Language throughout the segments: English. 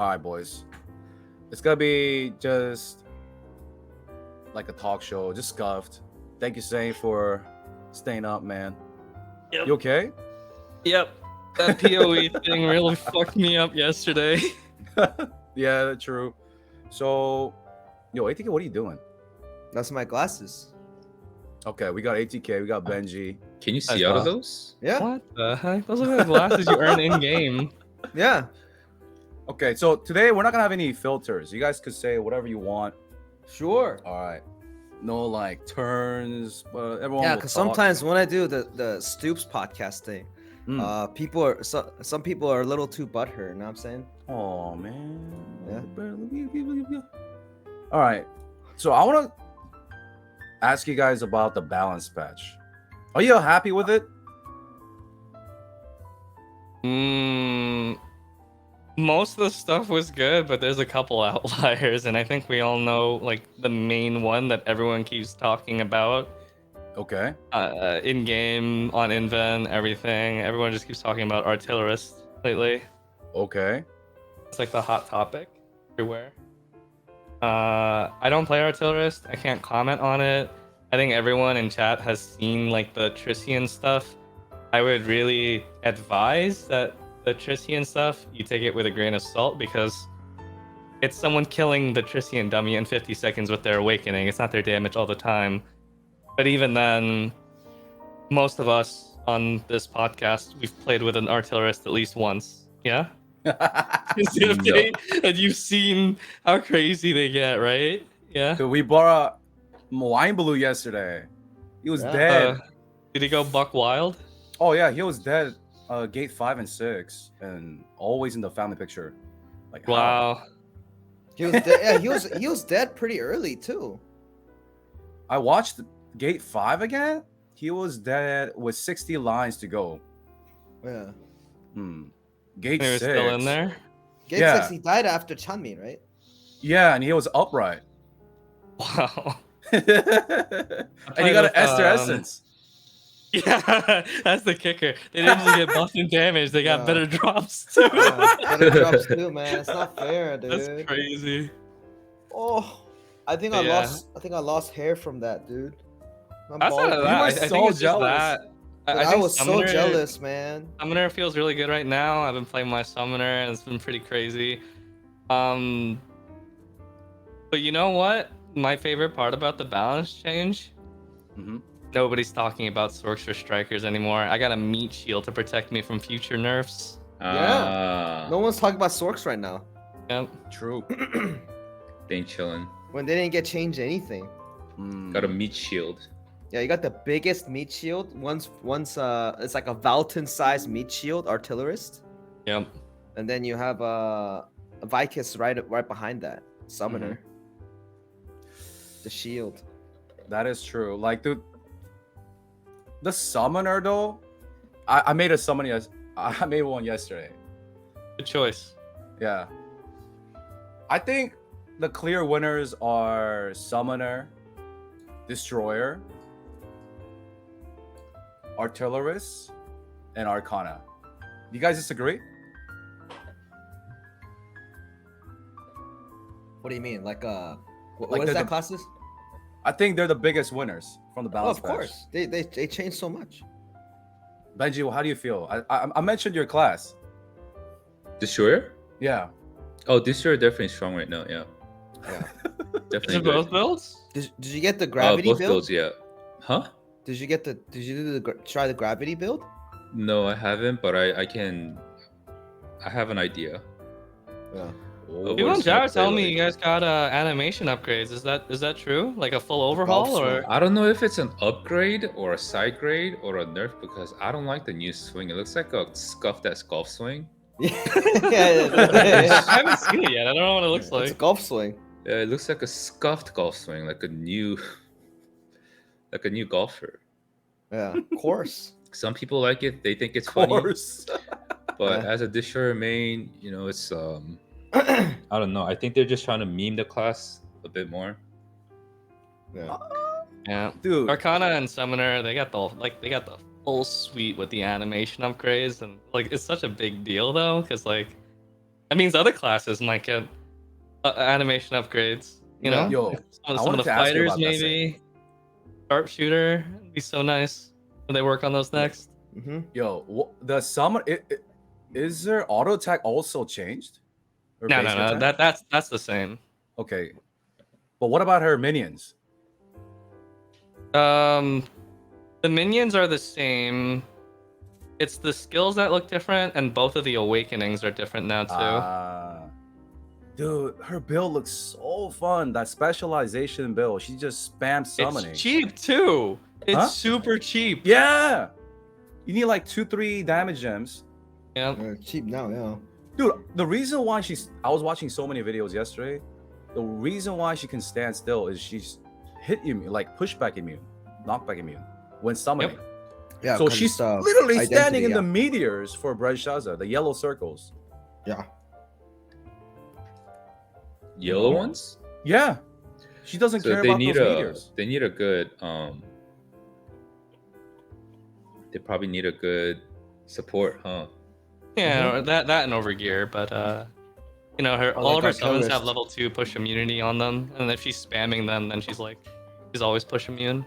All right, boys. It's gonna be just like a talk show, just scuffed. Thank you, Zane, for staying up, man. Yep. You okay? Yep. That PoE thing really fucked me up yesterday. Yeah, true. So, yo, ATK, what are you doing? That's my glasses. Okay, we got ATK, we got Benji. Can you see out of those? Yeah. What the heck? Those are the glasses you earn in game. Yeah. Okay, so today we're not gonna have any filters. You guys could say whatever you want. Sure. All right. No like turns, but everyone. Yeah, will because talk. sometimes when I do the Stoops podcast thing, Mm. people are some people are a little too butthurt. You know what I'm saying? Oh man. Yeah. All right. So I want to ask you guys about the balance patch. Are you happy with it? Most of the stuff was good, but there's a couple outliers, and I think we all know like the main one that everyone keeps talking about. Okay. In game, on Inven, everything. Everyone just keeps talking about artillerists lately. Okay. It's like the hot topic everywhere. I don't play artillerist. I can't comment on it. I think everyone in chat has seen like the Trissian stuff. I would really advise that the Trissian stuff, you take it with a grain of salt because it's someone killing the Trissian dummy in 50 seconds with their awakening. It's not their damage all the time. But even then, most of us on this podcast, we've played with an artillerist at least once. Yeah? And you've seen how crazy they get, right? Yeah. Dude, we bought a wine blue yesterday. He was dead. Did he go buck wild? Oh yeah, he was dead. Gate 5 and 6, and always in the family picture. Like how? Wow. He was dead. Yeah, he was dead pretty early too. I watched Gate 5 again. He was dead with 60 lines to go. Yeah. Gate They were 6. still in there. Gate Yeah. 6, he died after Chanmi, right? Yeah, and he was upright. Wow. And he got an Esther Essence. Yeah, that's the kicker. They didn't just get buffed in damage; they got Yeah. better drops too. Better drops too, man. It's not fair, dude. That's crazy. Oh, I think I lost hair from that, dude. I'm That's bald. not You that. were I so think it's just jealous. that. I think was so Summoner- jealous, man. Summoner feels really good right now. I've been playing my Summoner, and it's been pretty crazy. But you know what? My favorite part about the balance change? Nobody's talking about Sorks for Strikers anymore. I got a meat shield to protect me from future nerfs. Yeah. No one's talking about Sorks right now. Yep. True. They ain't chilling. When they didn't get changed anything. Got a meat shield. Yeah, you got the biggest meat shield. Once it's like a Valton sized meat shield, artillerist. Yep. And then you have a Vicus right behind that. Summoner. The shield. That is true. Like, dude, the summoner though, I made a summon I made one yesterday. Good choice. Yeah. I think the clear winners are Summoner, Destroyer, Artillerist, and Arcana. You guys disagree? What do you mean? Like Like what is they're that the- classes? I think they're the biggest winners from the Oh, balance of patch. course. They changed so much. Benji, how do you feel? I mentioned your class. Destroyer? Yeah. Oh, Destroyer definitely strong right now. Yeah. Yeah. Is Definitely it good. both builds? Did you get the gravity Both build? builds, yeah. Huh? Did you do try the gravity build? No, I haven't, but I have an idea. Yeah. of People what in it's chat gonna are play telling me like. you guys got animation upgrades. Is that true? Like a full overhaul or? I don't know if it's an upgrade or a side grade or a nerf because I don't like the new swing. It looks like a scuffed ass golf swing. Yeah. I haven't seen it yet. I don't know what it looks It's a like. golf swing. Yeah, it looks like a scuffed golf swing, like a new golfer. Yeah, of course. Some people like it; they think it's Of funny. course. But Yeah. as a Destroyer main, it's I don't know. I think they're just trying to meme the class a bit more. Yeah. Yeah. Dude. Arcana and Summoner, they got the full suite with the animation upgrades, and like it's such a big deal though, because like That means other classes might get animation upgrades. You know, Yo, some I of wanted the to ask you fighters about that, Saint. maybe. Sharpshooter would be so nice when they work on those next. Mm-hmm. Yo, the summon is their auto attack also changed? Her No, basic no, no. attack? That's the same. Okay, but what about her minions? The minions are the same. It's the skills that look different, and both of the awakenings are different now too. Dude, her build looks so fun. That specialization build, she just spams summoning. It's cheap too. It's Huh? super cheap. Yeah, you need like 2-3 damage gems. Yeah. Cheap now, yeah. Dude, the reason why I was watching so many videos yesterday. The reason why she can stand still is she's hit immune, like pushback immune, knockback immune when summoning. Yeah. So 'cause she's it's, literally identity, standing in yeah. the meteors for Breshaza, the yellow circles. Yeah. Yellow ones. Yeah, she doesn't So care they about need those a meteors. they need a good They probably need a good support, huh? Yeah, that and overgear, but you know, Or all like of her our summons have terrorist. level 2 push immunity on them, and if she's spamming them, then she's always push immune.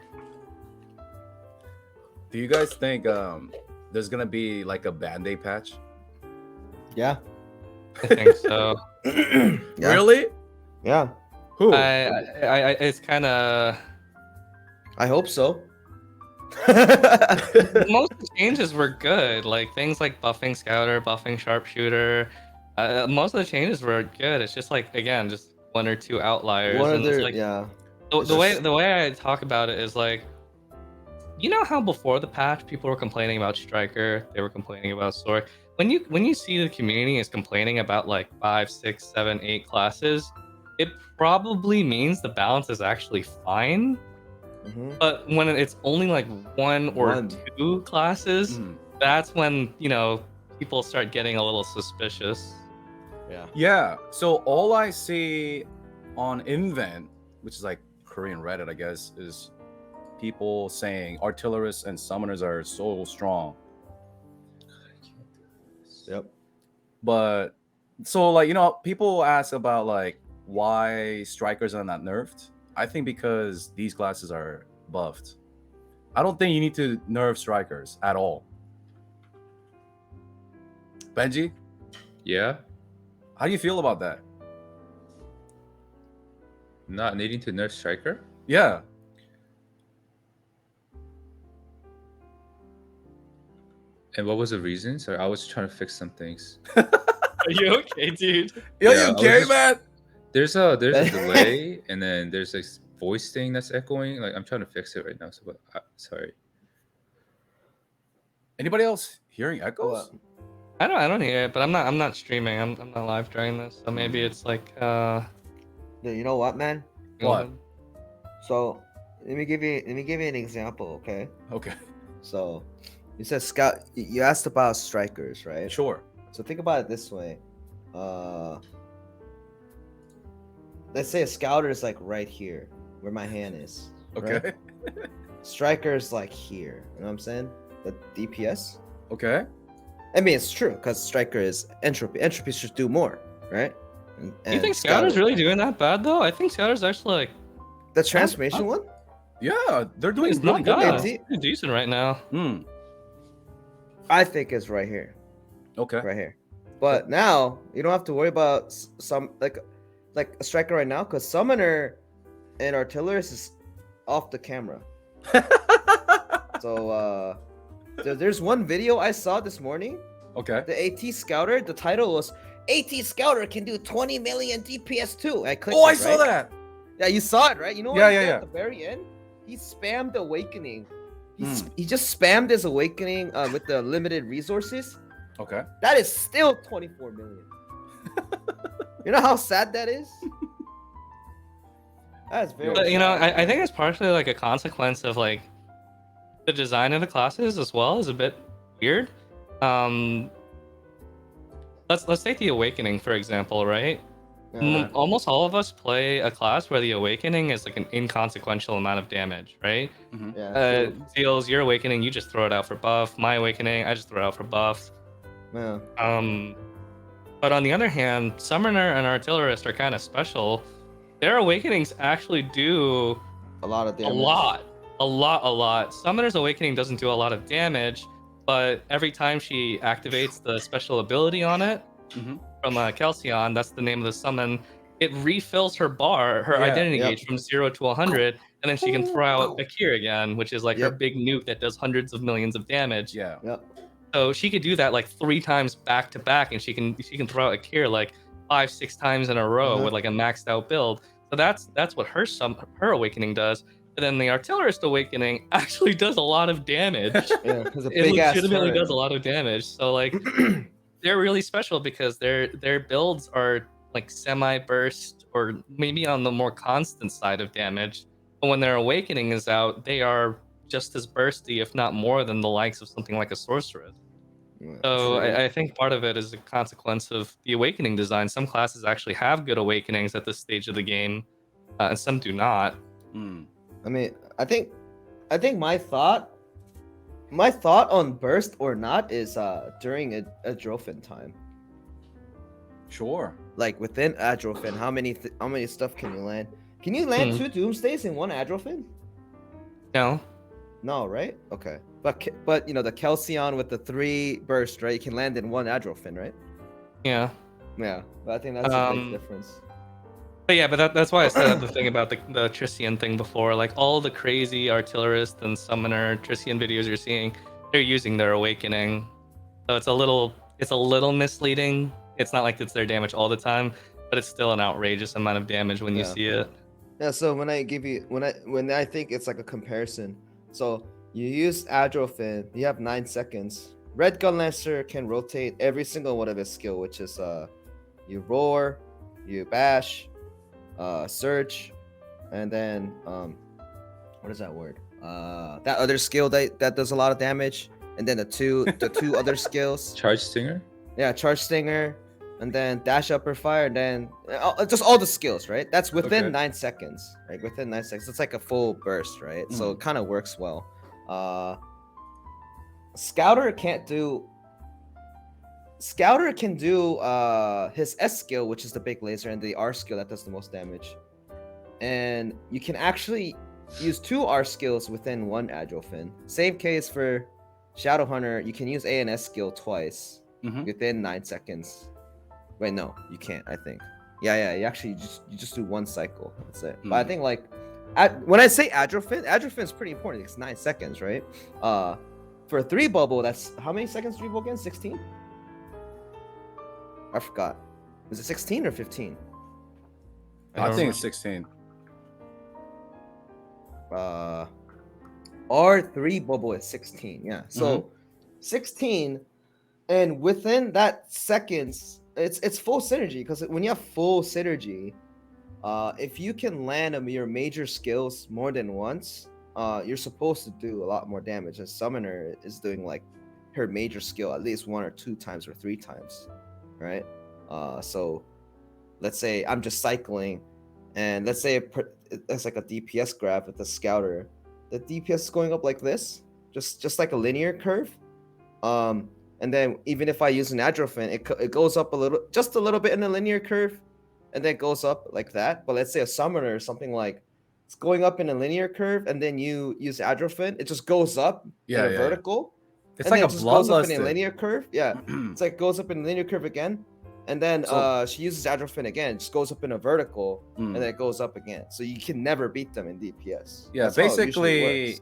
Do you guys think there's gonna be like a band-aid patch? Yeah. I think so. Yeah. Really? Yeah. Who? I it's kind of I hope so. most of the changes were good, like things like buffing Scouter, buffing Sharpshooter. Most of the changes were good. It's just like, again, just one or two outliers. One of and it's their, like, yeah. the way I talk about it is like, you know how before the patch people were complaining about Striker, they were complaining about Sword. When you see the community is complaining about like 5, 6, 7, 8 classes, it probably means the balance is actually fine. Mm-hmm. But when it's only like one or two classes, Mm. that's when, you know, people start getting a little suspicious. Yeah. Yeah. So all I see on Invent, which is like Korean Reddit, I guess, is people saying artillerists and summoners are so strong. Yep. But so like, you know, people ask about like why strikers are not nerfed. I think because these classes are buffed. I don't think you need to nerf strikers at all. Benji, Yeah, how do you feel about that? not needing to nerf Striker. Yeah. And what was the reason? Sorry, I was trying to fix some things. Are you okay, dude? Yo, Yeah, I you was okay, just- man? There's a delay, and then there's a voice thing that's echoing. Like I'm trying to fix it right now. So, but sorry. Anybody else hearing echoes? What? I don't hear it, but I'm not streaming. I'm not live during this, so maybe it's like Dude, you know what, man? What? So let me give you an example, okay? Okay. So you said scout. You asked about strikers, right? Sure. So think about it this way. Let's say a scouter is like right here, where my hand is. Okay. Right? Striker is like here. You know what I'm saying? The DPS. Okay. I mean, it's true because striker is entropy. Entropy should do more, right? you think Scouter's really doing that bad though? I think Scouter's actually like the transformation one? Yeah, they're doing he's really not good. bad. now. He's pretty decent right now. Hmm. I think it's right here, Okay. right here. But now you don't have to worry about some like a striker right now because summoner and artillerist is off the camera. So there's one video I saw this morning. Okay. The AT Scouter. The title was AT Scouter can do 20 million DPS too. I clicked. Oh, I it, saw right? that. Yeah, you saw it, right? You know what Yeah, he yeah, did yeah. at the very end? He spammed Awakening. Hmm. He just spammed his Awakening with the limited resources. Okay. That is still 24 million. You know how sad that is? That is very But you know, sad. I think it's partially like a consequence of like the design of the classes as well is a bit weird. Let's take the Awakening for example, right? Almost all of us play a class where the Awakening is like an inconsequential amount of damage, right? Yeah, ZEALS, your Awakening, you just throw it out for buff. My Awakening, I just throw it out for buff. yeah. But on the other hand, Summoner and Artillerist are kind of special. Their awakenings actually do A lot of a damage. lot. Summoner's Awakening doesn't do a lot of damage, but every time she activates the special ability on it Mhm. from Kelsion, that's the name of the summon, it refills her bar, her Yeah, identity yep. gauge from 0 to 100, and then she can throw out Akir again, which is like her Yep. big nuke that does hundreds of millions of damage. Yeah. Yep. So she could do that like 3 times back to back, and she can throw out Akir like 5-6 times in a row Uh-huh. with like a maxed out build. So that's what her awakening does. And then the Artillerist Awakening actually does a lot of damage. Yeah, because a It big ass legitimately turret. does a lot of damage. So like they're really special because their builds are like semi burst or maybe on the more constant side of damage. But when their awakening is out, they are just as bursty, if not more, than the likes of something like a sorceress. Yeah, So true. I think part of it is a consequence of the awakening design. Some classes actually have good awakenings at this stage of the game, and some do not. Mm. I mean, I think my thought on burst or not is during a Drofin time. Sure. Like within Adrofin, how many stuff can you land? Can you land Hmm. 2 Doomsdays in one Adrofin? No, No, right? Okay. But you know the Kelsion with the 3 burst, right? You can land in one Adrofin, right? yeah. Yeah. But I think that's a big Um, difference. But yeah, but that's why I said the thing about the Trissian thing before. Like all the crazy artillerist and summoner Trissian videos you're seeing, they're using their awakening. So it's a little misleading. It's not like it's their damage all the time, but it's still an outrageous amount of damage when you Yeah. see it. Yeah, so when I think it's like a comparison. So you use Adrofin, you have 9 seconds. Red Gun Lancer can rotate every single one of his skill, which is you roar, you bash, surge, and then what is that word? That other skill that does a lot of damage, and then the two other skills. Charge Stinger? Yeah, Charge Stinger, and then Dash Upper Fire, and then just all the skills, right? That's within Okay. 9 seconds, right? Within 9 seconds. It's like a full burst, right? So it kind of works well. Scouter can do his S skill, which is the big laser, and the R skill that does the most damage. And you can actually use 2 R skills within one Adrofin. Same case for Shadow Hunter. You can use A and S skill twice Mhm. within 9 seconds. Wait, no, you can't. I think. Yeah. You just do 1 cycle. That's it. But I think like, when I say Adrofin is pretty important. It's 9 seconds, right? For 3 bubble, that's how many seconds 3 bubble again? 16. I forgot. Is it 16 or 15? I think it's 16. R3 bubble is 16. Yeah. So 16, and within that seconds, it's full synergy, because when you have full synergy, if you can land your major skills more than once, you're supposed to do a lot more damage. A summoner is doing like her major skill at least 1 or 2 times or 3 times, right? So let's say I'm just cycling, and let's say it's like a DPS graph with the scouter. The DPS is going up like this, just like a linear curve. And then even if I use an Adrofin, it goes up just a little bit in a linear curve, and then it goes up like that. But let's say a summoner or something, like it's going up in a linear curve, and then you use Adrofin, it just goes up in a vertical. It's And like then a it just goes up in a bloodlusted. linear curve. Yeah, it's like goes up in a linear curve again, and then So- she uses Adrofin again, just goes up in a vertical, Mm. and then it goes up again. So you can never beat them in DPS. Yeah, That's how it usually basically works.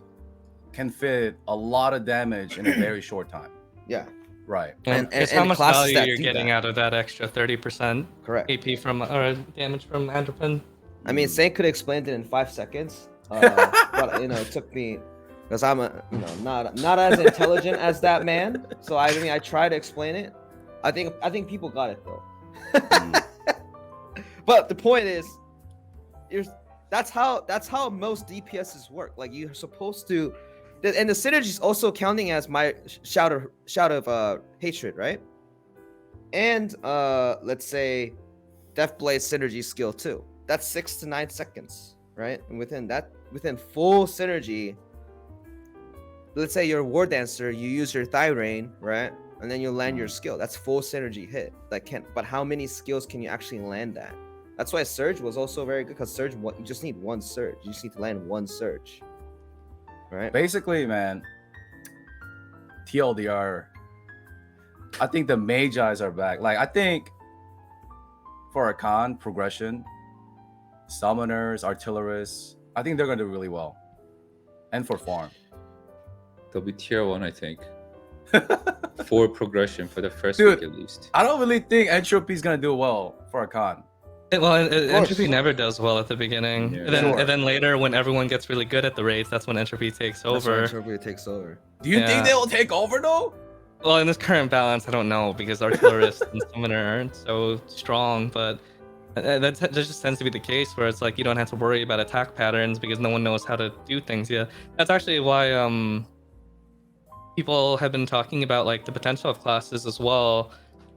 can fit a lot of damage in a very short time. Yeah, Right. And And- it's and how much classes value that you're do getting that. out of that extra 30% correct. AP from or damage from Andropin. I mean, Mm. Saint could have explained it in 5 seconds, but it took me, because I'm not as intelligent as that man. So I mean, I try to explain it. I think people got it though. Mm. But the point is, that's how most DPSs work. Like you're supposed to, and the synergy is also counting as my shout of hatred, right? And let's say Deathblade synergy skill too. That's 6 to 9 seconds, right? And within full synergy, let's say you're a War Dancer, you use your Thyrain, right? and then you land your skill. That's full synergy hit. But how many skills can you actually land at? That's why Surge was also very good, because Surge, you just need one Surge. You just need to land one Surge. Right? Basically, man, TLDR, I think the Magi's are back. Like, I think for AKKAN progression, summoners, artillerists, I think they're going to do really well. And for farm. They'll be tier 1, I think. For progression for the first Dude, week at least. I don't really think Entropy is going to do well for AKKAN. Well, Entropy never does well at the beginning. Yeah. And then later, when everyone gets really good at the raids, that's when Entropy takes That's when over. Entropy takes over. Do you think they will take over though? Well, in this current balance, I don't know, because Artillerist and Summoner aren't so strong, but that just tends to be the case, where it's like you don't have to worry about attack patterns because no one knows how to do things yet. That's actually why people have been talking about like the potential of classes as well.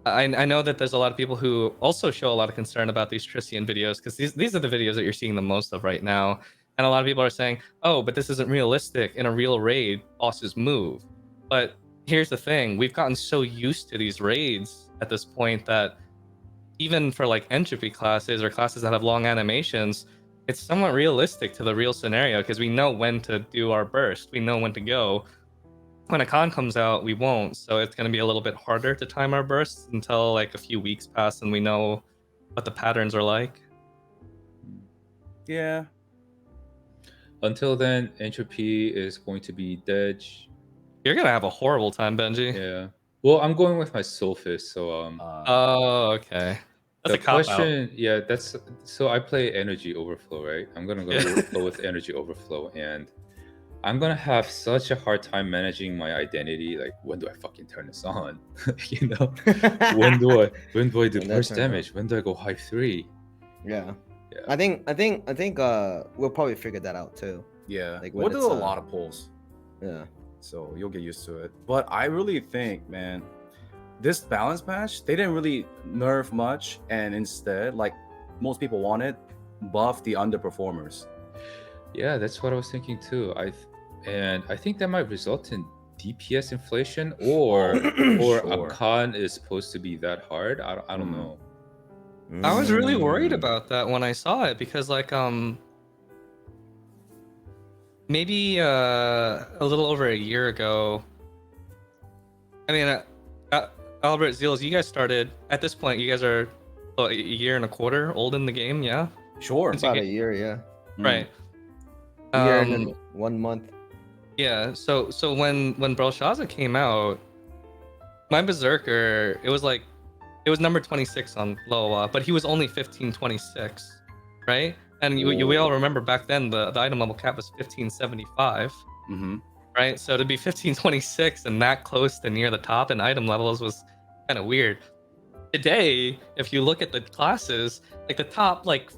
I know that there's a lot of people who also show a lot of concern about these Trissian videos, because these are the videos that you're seeing the most of right now. And a lot of people are saying, oh, but this isn't realistic. In a real raid, bosses move. But here's the thing. We've gotten so used to these raids at this point that even for like entropy classes or classes that have long animations, it's somewhat realistic to the real scenario, because we know when to do our burst. We know when to go. When AKKAN comes out, we won't, so it's going to be a little bit harder to time our bursts until like a few weeks pass and we know what the patterns are like. Yeah. Until then, Entropy is going to be dead. You're going to have a horrible time, Benji. Yeah. Well, I'm going with my Soulfist, so Oh, okay. That's the a cop question, yeah, that's so I play Energy Overflow, right? I'm gonna go with Energy Overflow, and I'm gonna have such a hard time managing my identity. Like, when do I fucking turn this on? You know, when do I do burst damage? When do I go high 3? Yeah. Yeah. I think we'll probably figure that out too. Yeah. Like, We'll when do it's, a lot of pulls. Yeah. So you'll get used to it. But I really think, man, this balance patch, they didn't really nerf much, and instead, like most people wanted, buff the underperformers. Yeah, that's what I was thinking too. I think that might result in DPS inflation, or Sure. AKKAN is supposed to be that hard. I don't know. I was really worried about that when I saw it, because like maybe a little over a year ago, I mean, Albert, ZEALS, you guys started at this point. You guys are a year and a quarter old in the game, yeah? Sure. About a year, yeah. Right. A year and then 1 month. Yeah. So when Belshazzar came out, my Berserker, it was number 26 on Loa, but he was only 1526, right? And we all remember back then the item level cap was 1575. Mm-hmm. Right? So to be 1526 and that close to near the top in item levels was kind of weird. Today, if you look at the classes, like the top like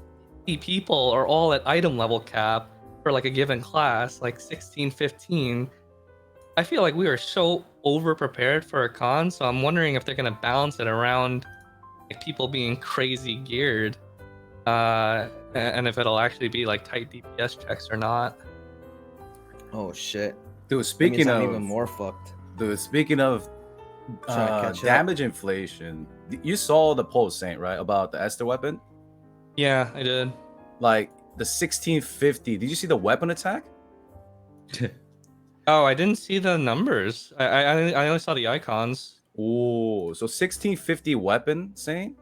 50 people are all at item level cap for like a given class, like 16, 15. I feel like we are so over prepared for AKKAN, so I'm wondering if they're gonna balance it around like people being crazy geared, and if it'll actually be like tight DPS checks or not. Oh shit. Dude, That speaking means of I'm even more fucked. Dude, speaking of Trying to catch up. damage inflation, you saw the post, Saint, right, about the Esther weapon? Yeah, I did. Like the 1650. Did you see the weapon attack? Oh, I didn't see the numbers. I only saw the icons. Ooh, so 1650 weapon, Saint,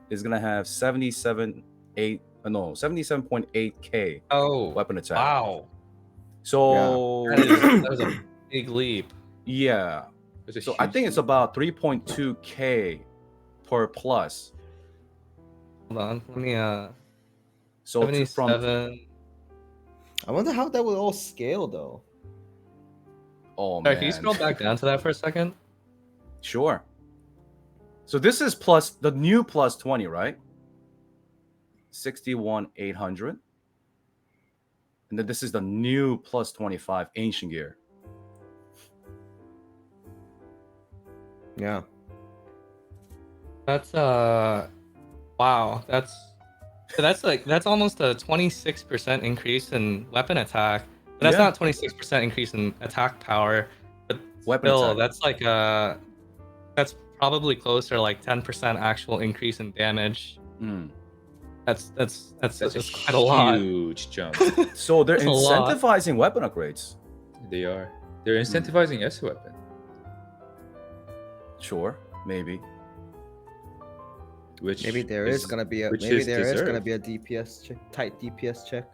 is gonna have 77.8k Oh, weapon attack. wow. So That was a big leap. yeah. It's a So I huge think it's leap. about 3.2k per plus. Hold on, let me So from 77. I wonder how that would all scale though. oh Sorry, man, can you scroll back down to that for a second? Sure. So this is plus the new plus 20, right? 61,800. And then this is the new plus 25 ancient gear. Yeah. That's wow. That's almost a 26% increase in weapon attack. But that's Yeah. not 26% increase in attack power. But Weapon still, attack. that's like That's probably closer to like 10% actual increase in damage. Mm. That's That's quite a lot. huge jump. So they're That's a lot. incentivizing weapon upgrades. They are. They're incentivizing S weapon. Sure, maybe. Which Maybe there is gonna be a which maybe is there is gonna deserved. be a DPS check, tight DPS check.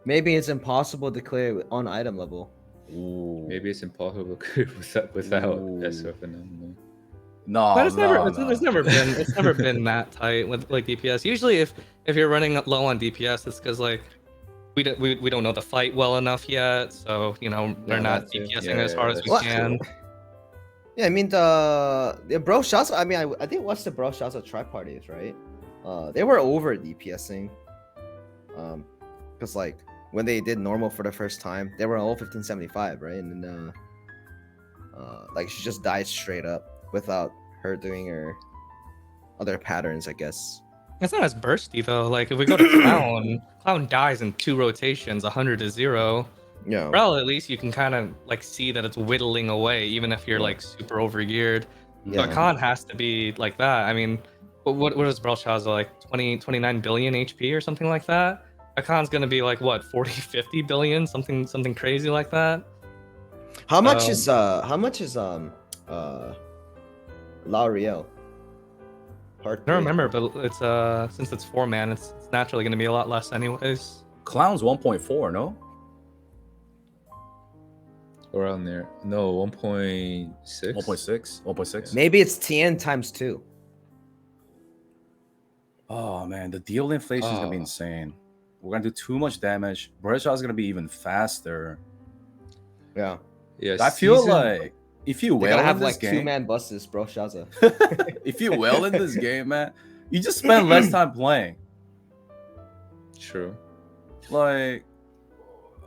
Maybe it's impossible to clear on item level. Ooh. Maybe it's impossible without Ooh. S weapon. I don't know. No, But it's no. never been that tight with like DPS. Usually, if you're running low on DPS, it's because like we don't know the fight well enough yet. So you know we're Yeah, not that too. DPSing Yeah, as hard as we that's can. Yeah, I mean the Bro Shaza. I mean, I did watch the Bro Shaza tri parties, right? They were over DPSing. Because like when they did normal for the first time, they were all 1575, right? And then like she just died straight up without her doing her other patterns, I guess. It's not as bursty though. Like if we go to Clown dies in 2 rotations, 100 to 0. Yeah. Well, at least you can kind of like see that it's whittling away, even if you're Yeah. like super overgeared. Yeah. So AKKAN has to be like that. I mean, what is Belshazzar like 29 billion HP or something like that? AKKAN's gonna be like what 40, 50 billion, something crazy like that. How much is L'Oreal? I don't remember, but it's since it's 4-man, it's naturally gonna be a lot less anyways. Clown's 1.4, no? Around there. No, 1.6. 1.6? 1.6? Maybe it's TN times 2. Oh man, the deal inflation is gonna be Ah. insane. We're gonna do too much damage. Breadshot is gonna be even faster. Yeah. Yeah, I feel season- like if you They're wail gonna in have this like game, 2-man buses, bro. Shaza. if you wail in this game, man, you just spend less time playing. True. Like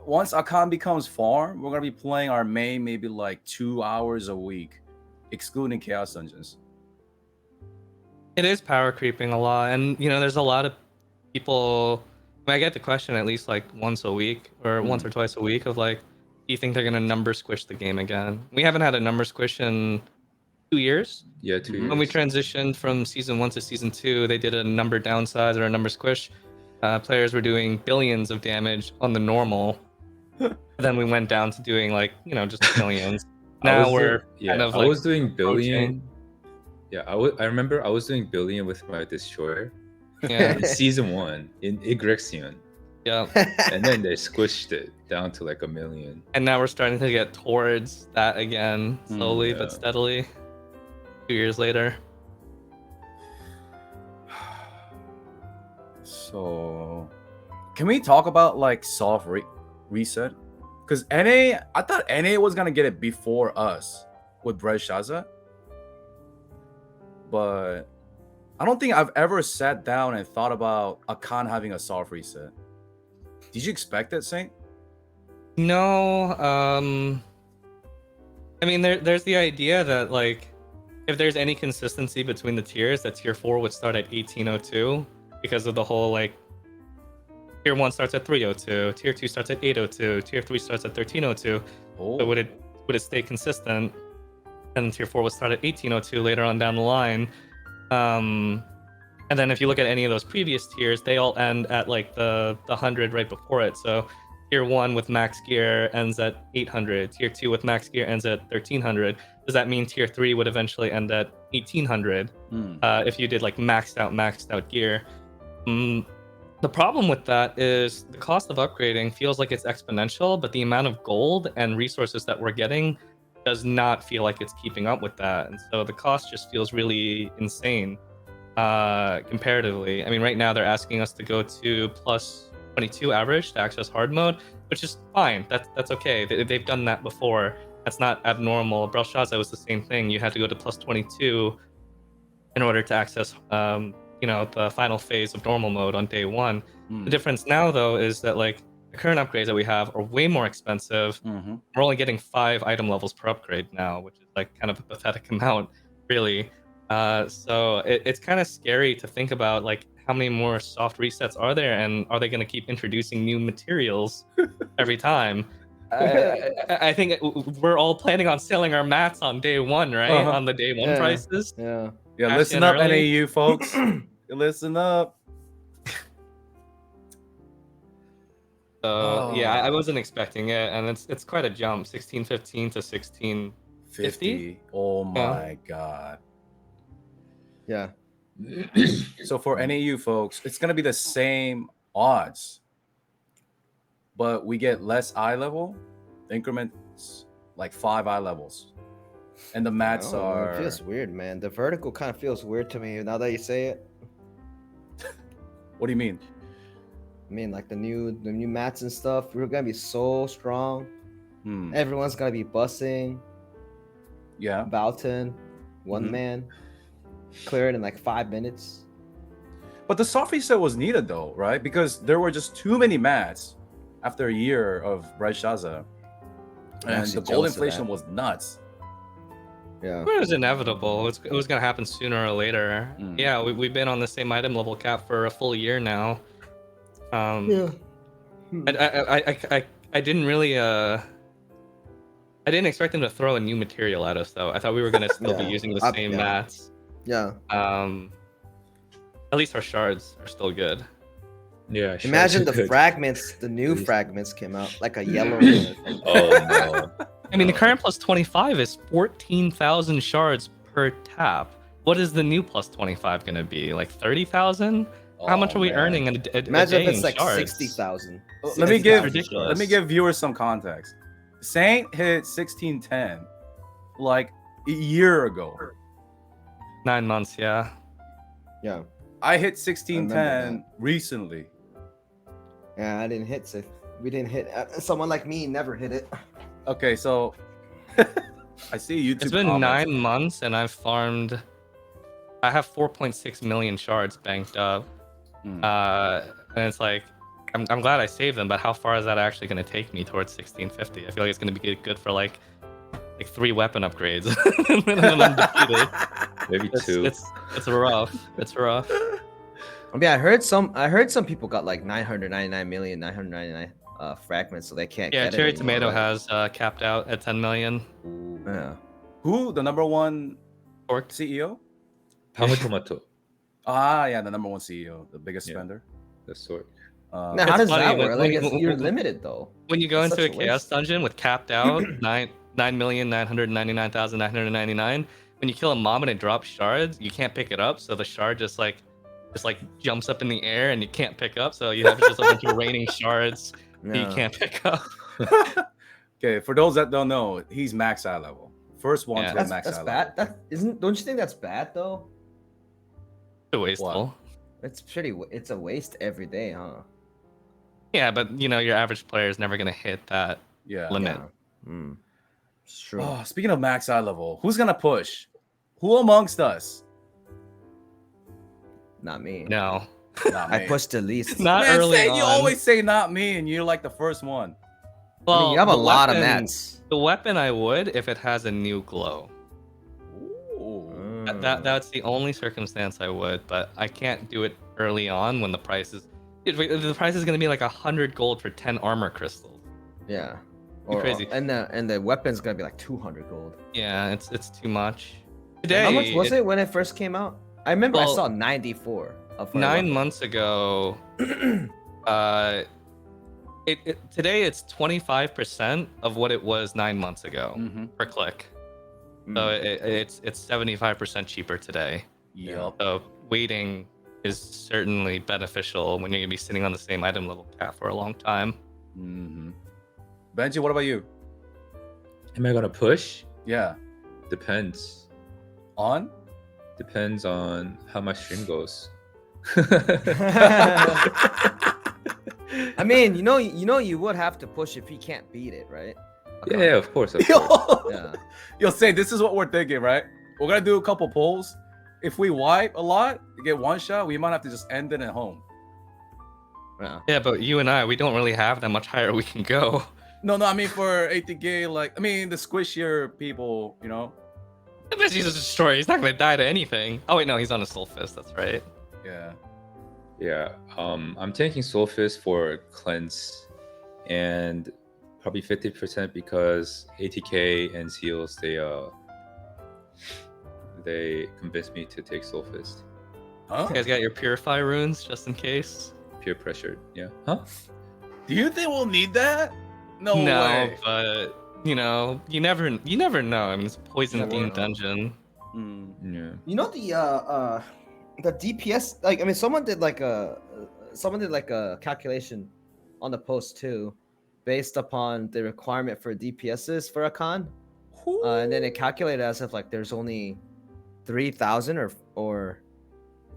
once AKKAN becomes farm, we're gonna be playing our main maybe like 2 hours a week, excluding Chaos Dungeons. It is power creeping a lot, and you know, there's a lot of people. I get the question at least like once a week or once or twice a week of like, do you think they're gonna number squish the game again? We haven't had a number squish in 2 years. Yeah, 2 years. When we transitioned from season 1 to season 2, they did a number downsize or a number squish. Players were doing billions of damage on the normal. Then we went down to doing like, you know, just millions. Now we're kind of I like was doing billion. approaching. Yeah, I remember I was doing billion with my destroyer Yeah, in season 1 in Igrexion, yeah. and then they squished it down to like 1 million. And now we're starting to get towards that again, slowly yeah. but steadily. 2 years later. So, can we talk about like soft reset? Because NA, I thought NA was gonna get it before us with Breadshot, but I don't think I've ever sat down and thought about AKKAN having a soft reset. Did you expect it, Saint? No, I mean there's the idea that like if there's any consistency between the tiers, that tier 4 would start at 1802 because of the whole like tier 1 starts at 302, tier 2 starts at 802, tier 3 starts at 1302. Oh, So would it stay consistent? And tier 4 would start at 1802 later on down the line. And then if you look at any of those previous tiers, they all end at like the 100 right before it. So tier 1 with max gear ends at 800. Tier 2 with max gear ends at 1300. Does that mean tier 3 would eventually end at 1800 if you did like maxed out gear? The problem with that is the cost of upgrading feels like it's exponential, but the amount of gold and resources that we're getting does not feel like it's keeping up with that. And so the cost just feels really insane comparatively. I mean, right now they're asking us to go to plus 22 average to access hard mode, which is fine. That's okay. They've done that before. That's not abnormal. Belshazzar was the same thing. You had to go to plus 22 in order to access the final phase of normal mode on day 1. The difference now though is that like the current upgrades that we have are way more expensive. We're only getting 5 item levels per upgrade now, which is like kind of a pathetic amount, really. So it's kind of scary to think about like how many more soft resets are there, and are they going to keep introducing new materials every time? I think we're all planning on selling our mats on day one, right? Uh-huh. On the day one Yeah. prices. Yeah. Yeah, Cash listen in up, early. NAU folks. Listen up. So yeah, I Oh. wasn't expecting it, and it's quite a jump, 1615 to 1650. 50. Oh my god. Yeah. So for NAU folks, it's gonna be the same odds, but we get less eye level increments, like 5 eye levels, and the mats I don't know, are. It feels weird, man. The vertical kind of feels weird to me now that you say it. What do you mean? I mean, like the new mats and stuff. We're gonna be so strong. Hmm. Everyone's gonna be bussing. Yeah. Boughton, one Mhm. man, clear it in like 5 minutes. But the soft reset was needed though, right? Because there were just too many mats after a year of Bright Shaza, I'm and actually the gold jealous of inflation that. was nuts. Yeah. It was inevitable. It was gonna happen sooner or later. Mm. Yeah, we've been on the same item level cap for a full year now. Yeah. I didn't really I didn't expect them to throw a new material at us though. I thought we were gonna still be Yeah. using the same Yeah. mats. Yeah. At least our shards are still good. Yeah. Imagine the good. fragments, the new Please. fragments came out, like a yellow one or something. Oh no. I mean, the No. current plus 25 is 14,000 shards per tap. What is the new plus 25 gonna be? Like 30,000? How much Oh, are we man. earning a Imagine day if it's in like shards? 60,000. Let me give 60,000 let me give viewers some context. Saint hit 1610 like a year ago. 9 months, yeah. Yeah. I hit I 1610 recently. Yeah, I didn't hit it. We didn't hit. Someone like me never hit it. Okay, so I see YouTube. It's been comments. 9 months and I've farmed. I have 4.6 million shards banked up. Hmm. And it's like, I'm glad I saved them, but how far is that actually going to take me towards 1650? I feel like it's going to be good for like 3 weapon upgrades. And then I'm defeated. Maybe two. It's rough. It's rough. I mean, I heard some people got like 999 fragments, so they can't Yeah, get Cherry it anymore, Tomato right? has capped out at 10 million. Yeah. Who? The number one Orc. CEO? Tomato. Ah, yeah, the number one CEO, the biggest Yeah. spender. The sort. Now, It's how does funny, that when- work? Like, when- you're limited though. When you go It's into a such a chaos waste. dungeon with capped out 9,999,999, when you kill a mob and it drops shards, you can't pick it up. So the shard just jumps up in the air and you can't pick up. So you have just a bunch of raining shards that you Yeah. can't pick up. Okay, for those that don't know, he's max eye level. First one Yeah. to That's max eye bad. level. That isn't. Don't you think that's bad though? It's wasteful. It's a waste every day, huh? Yeah, but your average player is never gonna hit that Yeah. limit. It's true. Oh, speaking of max eye level, who's gonna push? Who amongst us? Not me. No, Not I me. pushed the least. Not Man, early Saint, on. you always say not me, and you're like the first one. I mean, you have a the lot of weapon- mats. The weapon I would if it has a new glow. Ooh. That's the only circumstance I would, but I can't do it early on when the price is. The price is gonna be like 100 gold for 10 armor crystals. Yeah. Crazy. And the weapon's gonna be like 200 gold. Yeah, it's too much. Today, How much was it when it first came out? I remember I Well, saw 94. For a 9 weapon. months ago. Today it's 25% of what it was 9 months ago Mhm. per click. Mm. So it's 75% cheaper today. Yup. So waiting is certainly beneficial when you're gonna be sitting on the same item level cap for a long time. Mm-hmm. Benji, what about you? Am I gonna push? Yeah. Depends. On? Depends on how my stream goes. I mean, you would have to push if he can't beat it, right? Yeah, of course. Of course. Yo, Yeah. yo, say this is what we're thinking, right? We're gonna do a couple polls. If we wipe a lot, get one shot, we might have to just end it at home. Yeah. Yeah, but you and I, we don't really have that much higher we can go. No, I mean for ATK, like the squishier people, This is a story. He's not gonna die to anything. Oh wait, no, he's on a soul fist. That's right. Yeah. Yeah. I'm taking Soul Fist for cleanse, and probably 50% because ATK and ZEALS they convinced me to take Soul Fist. Huh? You guys got your Purify runes just in case? Peer pressured, yeah. Huh? Do you think we'll need that? No, No, way. but you know, you never know. I mean, it's a poison Never themed know. dungeon. Yeah. You know the DPS, like, I mean, someone did like a calculation on the post too, based upon the requirement for DPSs for AKKAN, and then it calculated as if like there's only 3,000 or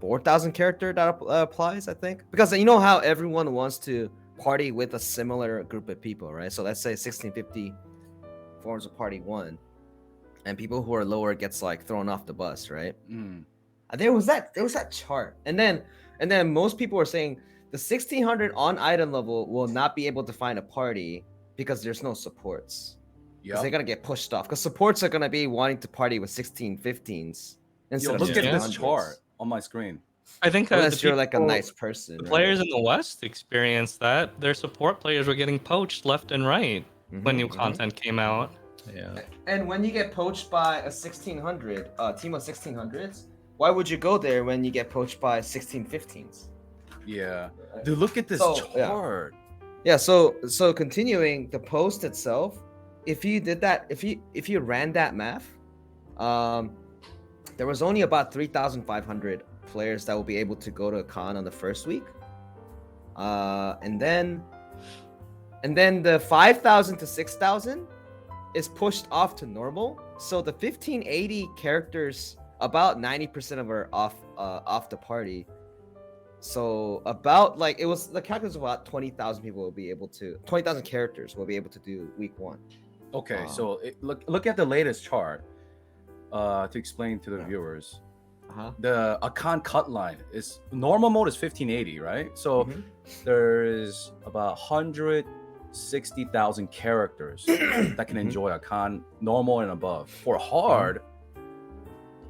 4,000 character that applies, I think, because you know how everyone wants to party with a similar group of people, right? So let's say 1650 forms a party 1, and people who are lower gets like thrown off the bus, right? Mm. There was that chart, and then most people were saying the 1600 on item level will not be able to find a party because there's no supports. Because they're Yeah. gonna get pushed off. Because supports are gonna be wanting to party with 1615s instead Yo, of look at this 1600s. chart on my screen. I think Unless the you're like a people- nice person. The right? players in the West experienced that. Their support players were getting poached left and right when new Mhm. content came out. Yeah. And when you get poached by a 1600 team of 1600s, why would you go there when you get poached by 1615s? Yeah. Dude, look at this So, yeah. chart. Yeah, so continuing the post itself, if you did that, if you ran that math, there was only about 3,500 players that will be able to go to a con on the first week, and then the 5,000 to 6,000 is pushed off to normal. So the 1580 characters, about 90% of are off the party. So about like it was the calculus of about 20,000 people will be able to 20,000 characters will be able to do week 1. Okay, so look at the latest chart to explain to the viewers. Uh-huh. The AKKAN cut line is normal mode is 1580, right? So Mhm. there's about 160,000 characters that can Mhm. enjoy AKKAN normal and above. For hard,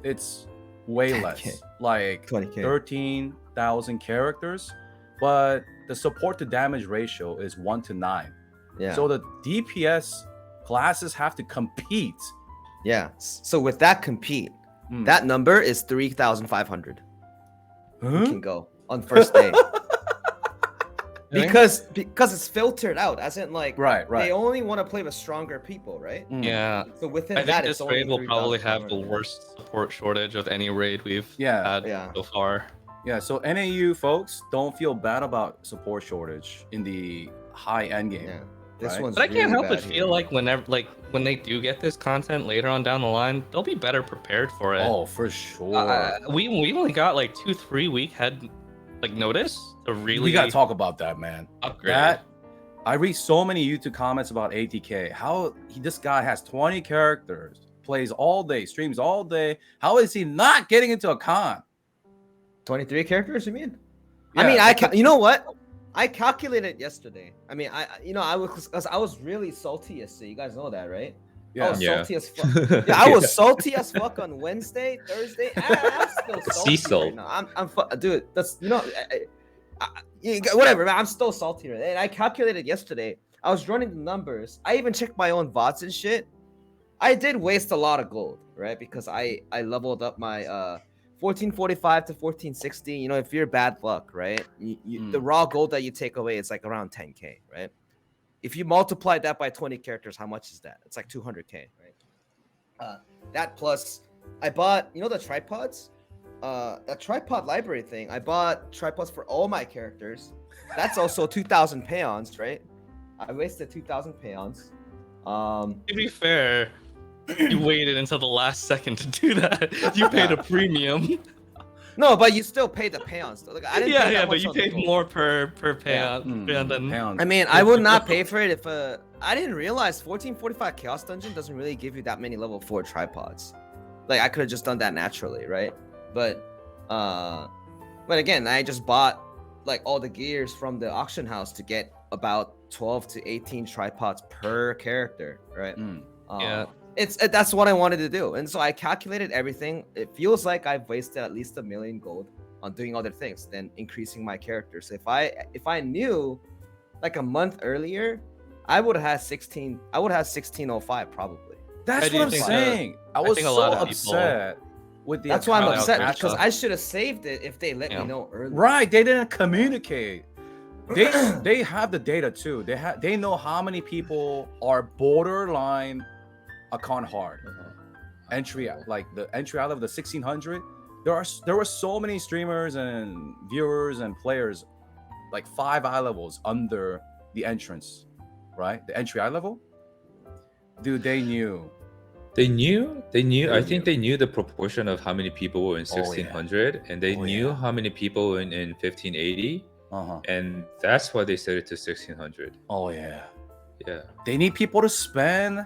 it's way 10K. less, like 20K. 13,000 characters, but the support to damage ratio is 1 to 9. Yeah. So the DPS classes have to compete. Yeah. So with that compete, Mm. that number is 3,500. You Huh? can go on first day. Really? because it's filtered out, as in like Right, they right. only want to play with stronger people, right? Mm. Yeah. So within I that, think it's this only raid will probably have the 3,500. worst support shortage of any raid we've Yeah. had Yeah. so far. Yeah, so NAU folks, don't feel bad about support shortage in the high end game. Yeah. This Right? one's But I can't really help but bad feel here. like when they do get this content later on down the line, they'll be better prepared for it. Oh, for sure. We only got like 2-3 week head like notice to really We gotta talk about that, man. upgrade. That I read so many YouTube comments about ATK. This guy has 20 characters, plays all day, streams all day. How is he not getting into a con? 23 characters, you mean? Yeah, I mean, like- you know what? I calculated yesterday. I mean, I was really salty yesterday. You guys know that, right? I Yeah. was Yeah. salty as fuck. Yeah, I was salty as fuck on Wednesday, Thursday. I'm still salty Cecil. right now. Dude. That's whatever, man. I'm still salty right now. And I calculated yesterday. I was running the numbers. I even checked my own VODs and shit. I did waste a lot of gold, right? Because I leveled up my 1445 to 1460. You know, if you're bad luck, right? The raw gold that you take away is like around 10K, right? If you multiply that by 20 characters, how much is that? It's like 200K, right? That plus, I bought, you know, the tripods? That tripod library thing. I bought tripods for all my characters. That's also 2,000 peons, right? I wasted 2,000 peons. To be fair, you waited until the last second to do that. You paid a premium. No, but you still pay the peons. Like, I didn't pay that Yeah, much but you on the paid gold. more per payout than Pounds. I mean, I would not pay for it if I didn't realize 1445 Chaos Dungeon doesn't really give you that many level 4 tripods. Like I could have just done that naturally, right? But again, I just bought like all the gears from the auction house to get about 12 to 18 tripods per character, right? Yeah. That's what I wanted to do, and so I calculated everything. It feels like I've wasted at least 1 million gold on doing other things than increasing my character. So if I knew like a month earlier I would have had 16. I would have 1605 probably. That's I do what I'm think saying. I I was think a so lot of people- upset with the. That's why I'm Probably upset outsource because stuff. I should have saved it if they let Yeah. me know earlier. Right, they didn't communicate. They have the data too. They know how many people are borderline AKKAN hard entry, like the entry out of the 1600. There were so many streamers and viewers and players, like 5 eye levels under the entrance, right? The entry eye level. Dude, they knew. They knew. They I think knew. they knew the proportion of how many people were in Oh, yeah. 1600, and they Oh, knew yeah. how many people in 1580, Uh-huh. and that's why they set it to 1600. Oh yeah. Yeah. They need people to spend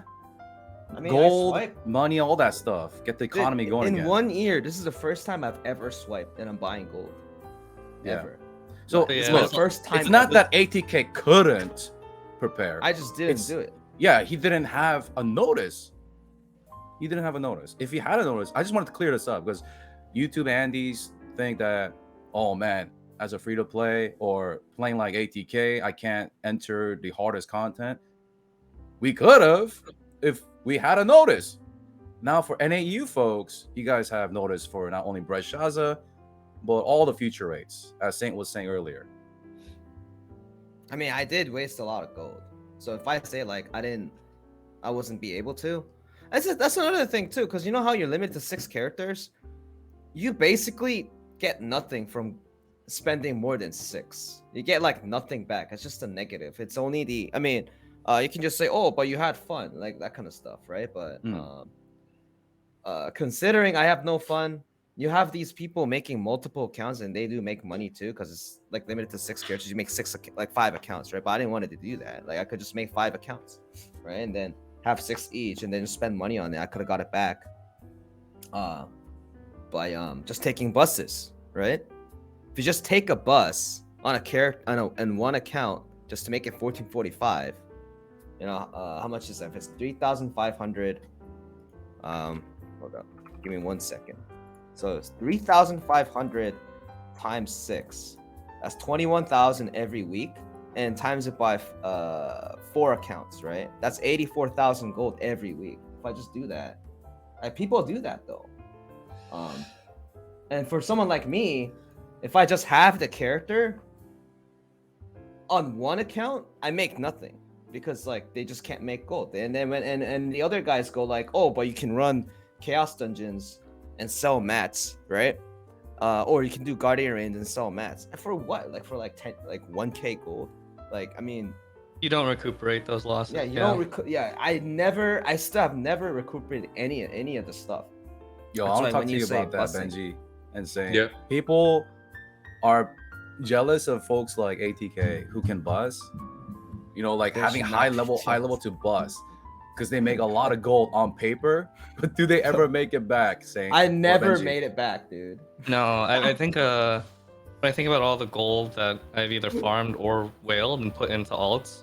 I mean, gold, I swiped. money, all that stuff. Get the Dude, economy going in again. 1 year. This is the first time I've ever swiped and I'm buying gold. Yeah. Ever. So Yeah. It's look, my first time. it's not ever. that ATK couldn't prepare. I just didn't it's- do it. Yeah, he didn't have a notice. He didn't have a notice. If he had a notice, I just wanted to clear this up because YouTube Andes think that, oh man, as a free to play or playing like ATK, I can't enter the hardest content. We could have if we had a notice. Now for NAU folks, you guys have notice for not only Bread Shaza, but all the future rates, as Saint was saying earlier. I mean, I did waste a lot of gold. So if I say like I wasn't be able to, that's another thing too. Because you know how you're limited to 6 characters, you basically get nothing from spending more than 6. You get like nothing back. It's just a negative. It's only the. I mean, you can just say, oh, but you had fun, like that kind of stuff, right? But considering I have no fun. You have these people making multiple accounts and they do make money too because it's like limited to 6 characters. You make 5 accounts, right? But I didn't want to do that. Like I could just make 5 accounts, right? And then have 6 each and then just spend money on it. I could have got it back by just taking buses, right? If you just take a bus on a character on one account just to make it 1445, you know, how much is that? If it's 3,500, hold up, give me 1 second. So it's 3,500 times 6. That's 21,000 every week, and times it by 4 accounts, right? That's 84,000 gold every week. If I just do that, like people do that though. And for someone like me, if I just have the character on one account, I make nothing because like they just can't make gold. And then when the other guys go like, oh, but you can run chaos dungeons and sell mats, right? Or you can do guardian reigns and sell mats. And for what? Like for like 1k gold. Like I mean, You don't recuperate those losses. yeah, you don't. I still have never recuperated any of the stuff. Yo, That's I want why to talk when to you you say about that, busing- Benji, and saying Yeah. people are jealous of folks like ATK who can buzz. You know, like They having should high not level be to buzz because they make a lot of gold on paper, but do they ever make it back? Saying I never made it back, dude. No, I think when I think about all the gold that I've either farmed or whaled and put into alts,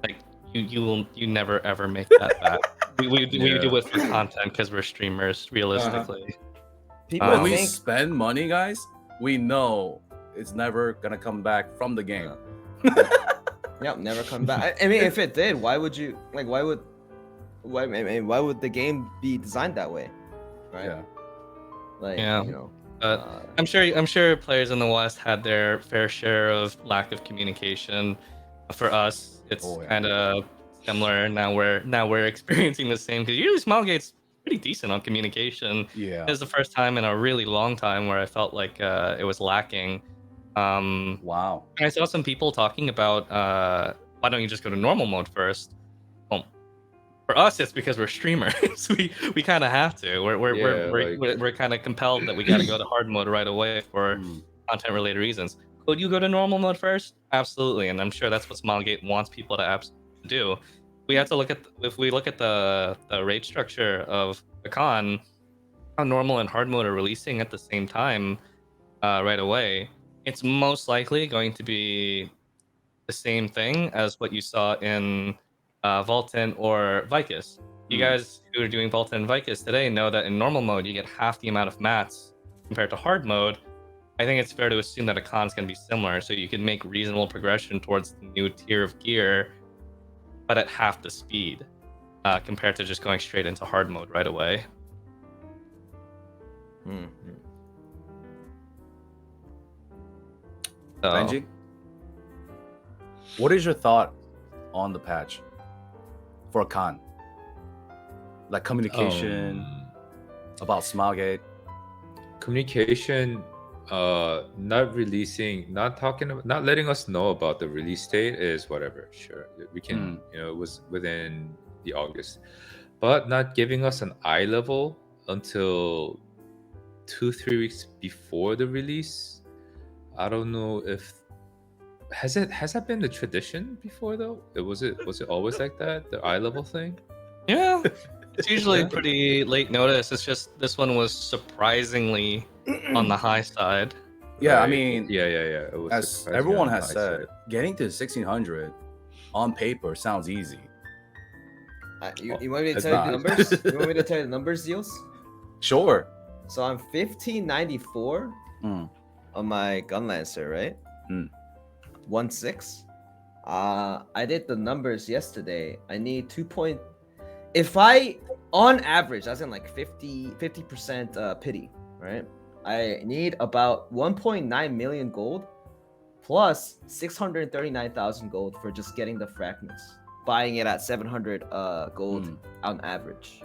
like you never ever make that back. we do it for content because we're streamers, realistically. People When we think spend money, guys, we know it's never gonna come back from the game. Yep, never come back. I mean, if it did, why would the game be designed that way? Right? Yeah. Like, Yeah. you know. But I'm sure players in the West had their fair share of lack of communication. For us, it's Oh, yeah. kind of similar. Now we're experiencing the same because usually Smilegate's pretty decent on communication. Yeah. It's the first time in a really long time where I felt like it was lacking. Wow. I saw some people talking about why don't you just go to normal mode first? Well, for us, it's because we're streamers. we kind of have to. We're kind of compelled that we got to go to hard mode right away for content related reasons. Could you go to normal mode first? Absolutely, and I'm sure that's what Smilegate wants people to do. We have to look at if we look at the rate structure of AKKAN, how normal and hard mode are releasing at the same time right away. It's most likely going to be the same thing as what you saw in Vaulton or Vicus. You guys who are doing Vaulton and Vicus today know that in normal mode you get half the amount of mats compared to hard mode. I think it's fair to assume that AKKAN is going to be similar, so you can make reasonable progression towards the new tier of gear but at half the speed, compared to just going straight into hard mode right away. Hmm. So, Benji, what is your thought on the patch for AKKAN? Like communication about Smilegate. Communication, not releasing, not letting us know about the release date is whatever. Sure, we can, it was within the August, but not giving us an eye level until 2-3 weeks before the release. I don't know if has that been the tradition before though? Was it always like that, the eye level thing? yeah, it's usually Yeah. pretty late notice. It's just this one was surprisingly on the high side. Yeah, I Right. mean, yeah. It was as surprisingly everyone on the has high said, side. getting to 1600 on paper sounds easy. You want me to It's tell you not. the numbers? You want me to tell you the numbers, ZEALS? Sure. So I'm 1594 Mm. on my gun lancer, right? 1-6. I did the numbers yesterday. I need 2 point. If I, on average, that's in like 50% pity, right? I need about 1.9 million gold plus 639,000 gold for just getting the fragments, buying it at 700 gold on average.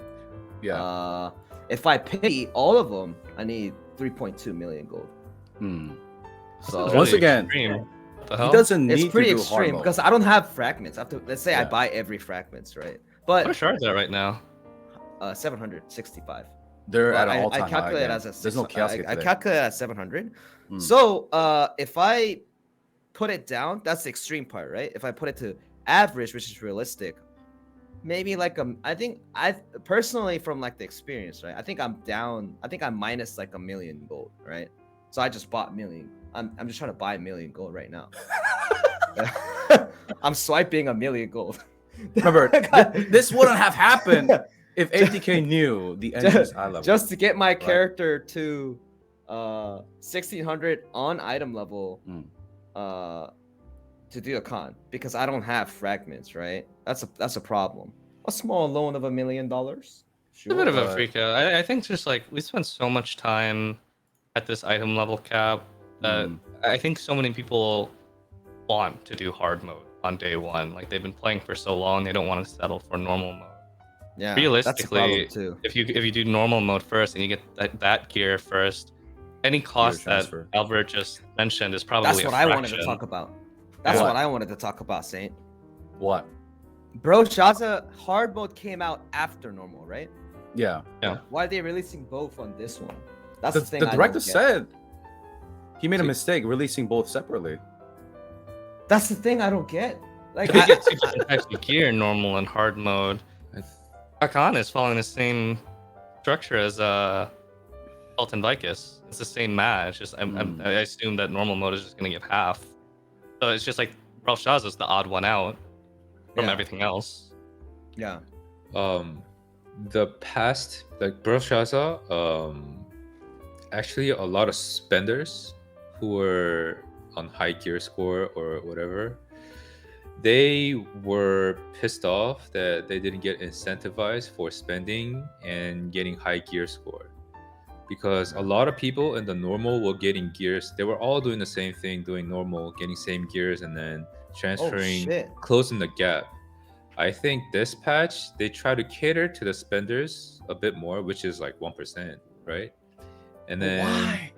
Yeah. If I pity all of them, I need 3.2 million gold. So That's Once really again, extreme. What the he hell? doesn't need it's pretty to do hard extreme mode. because I don't have fragments. I have to, let's say I Yeah. buy every fragments, right? What are But shards at right now? 765. They're But at an all-time I calculate high. it as a There's no chaos gate I today. calculate it at 700. Mm. So if I put it down, that's the extreme part, right? If I put it to average, which is realistic, maybe like I think I personally from like the experience, right? I think I'm down. I think I'm minus like 1 million gold, right? So I just bought 1 million. I'm just trying to buy 1 million gold right now. I'm swiping 1 million gold. Remember, this wouldn't have happened if ATK knew the engine's eye level. Just to get my character to 1600 on item level to do a con, because I don't have fragments, right? That's a problem. A small loan of $1 million. It's Sure. a bit of a but- freak out. I think just like we spent so much time at this item level cap that I think so many people want to do hard mode on day one. Like they've been playing for so long, they don't want to settle for normal mode. Yeah, Realistically, that's a problem too. if you do normal mode first and you get that gear first, any cost that transfer. Albert just mentioned is probably That's a what I wanted to fraction. talk about. That's What? what I wanted to talk about, Saint. What? Bro, Shaza hard mode came out after normal, right? Yeah. Why are they releasing both on this one? That's the thing. The I director don't get. said he made a mistake releasing both separately. That's the thing I don't get. Like, You get two different types of gear, normal and hard mode. AKKAN is following the same structure as Sultan Vicus. It's the same match. Just I assume that normal mode is just gonna give half. So it's just like Ralph is the odd one out from Yeah. everything else. yeah. The past, like Belshazzar, actually a lot of spenders who were on high gear score or whatever, they were pissed off that they didn't get incentivized for spending and getting high gear score, because a lot of people in the normal were getting gears. They were all doing the same thing, doing normal, getting same gears, and then transferring, shit. closing the gap. I think this patch they try to cater to the spenders a bit more, which is like 1%, right? And then Why?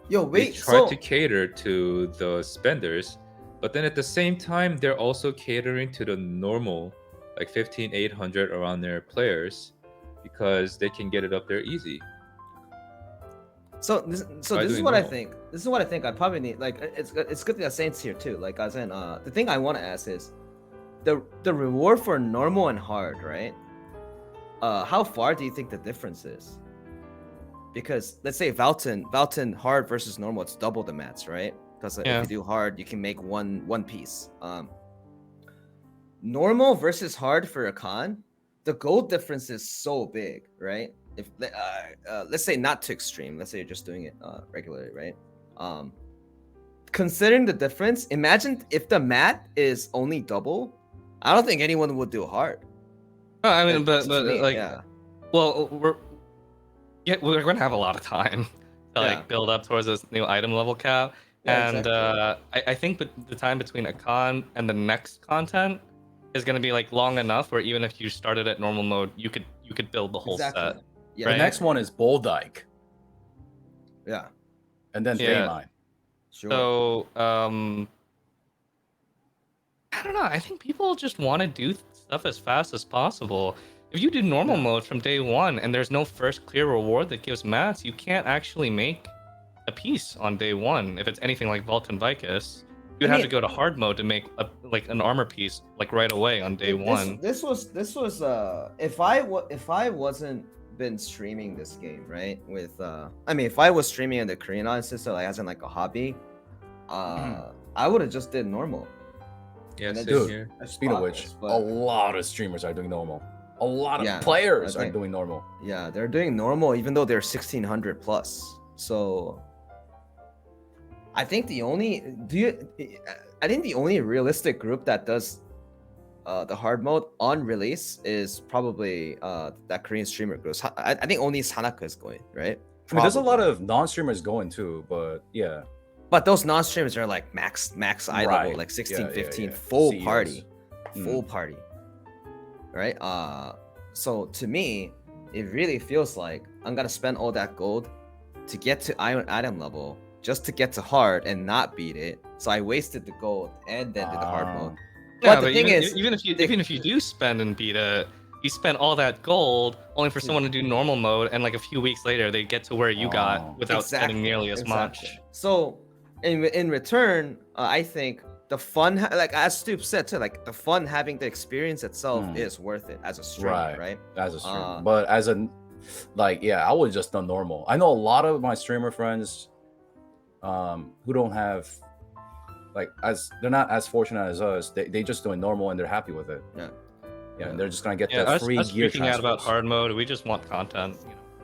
Yo, they wait. try So to cater to the spenders, but then at the same time they're also catering to the normal, like 15,800 around their players, because they can get it up there easy. this Why is doing what I normal? think. This is what I think. I probably need. Like, it's good that Saint's here too. Like, as in, the thing I want to ask is, the reward for normal and hard, right? How far do you think the difference is? Because let's say Valton hard versus normal, it's double the mats, right? Because if you do hard, you can make one piece. Normal versus hard for a con, the gold difference is so big, right? If let's say not too extreme, let's say you're just doing it regularly, right? Considering the difference, imagine if the mat is only double. I don't think anyone would do hard. No, I mean, Like, but to me, like, yeah. well, we're gonna have a lot of time to like Yeah. build up towards this new item level cap, Yeah, and exactly. I think the time between AKKAN and the next content is gonna be like long enough where even if you started at normal mode, you could build the whole Exactly. set. Yeah. The Right. next one is Boldyke, Yeah. and then Yeah. Daymine. Sure. So I don't know. I think people just want to do stuff as fast as possible. If you do normal Yeah. mode from day one and there's no first clear reward that gives mats, you can't actually make a piece on day one. If it's anything like Vault and Vicus, you'd I have mean- to go to hard mode to make an armor piece like right away on day one. This was if I wasn't been streaming this game, right? With I mean, if I was streaming in the Korean audience, so like as in like a hobby, I would have just did normal. Yeah, And same then Dude, here. speaking of which, But- a lot of streamers are doing normal. A lot of Yeah, players I are think- doing normal. Yeah, they're doing normal even though they're 1600 plus. So I think the only realistic group that does the hard mode on release is probably that Korean streamer group. I think only Sanaka is going, right? I mean, there's a lot Probably. of non-streamers going too, but yeah. But those non-streamers are like max eye level, Right. like 16, Yeah, 15, yeah. full CEOs. party. Mm. Full party. Right? So to me, it really feels like I'm gonna spend all that gold to get to item level just to get to hard and not beat it. So I wasted the gold and then did the hard mode. Yeah, But the thing is, even if you do spend and beat it, you spend all that gold only for someone to do normal mode, and like a few weeks later they get to where you Oh. got without spending nearly as much. So in return, I think the fun, like as Stoop said too, like the fun having the experience itself is worth it as a streamer, right? As a streamer. But as a, like, yeah, I would just done normal. I know a lot of my streamer friends who don't have, like, they're not as fortunate as us. They just doing normal and they're happy with it. Yeah, and they're just gonna get the us free gear speaking out about transfers. hard mode, we just want content.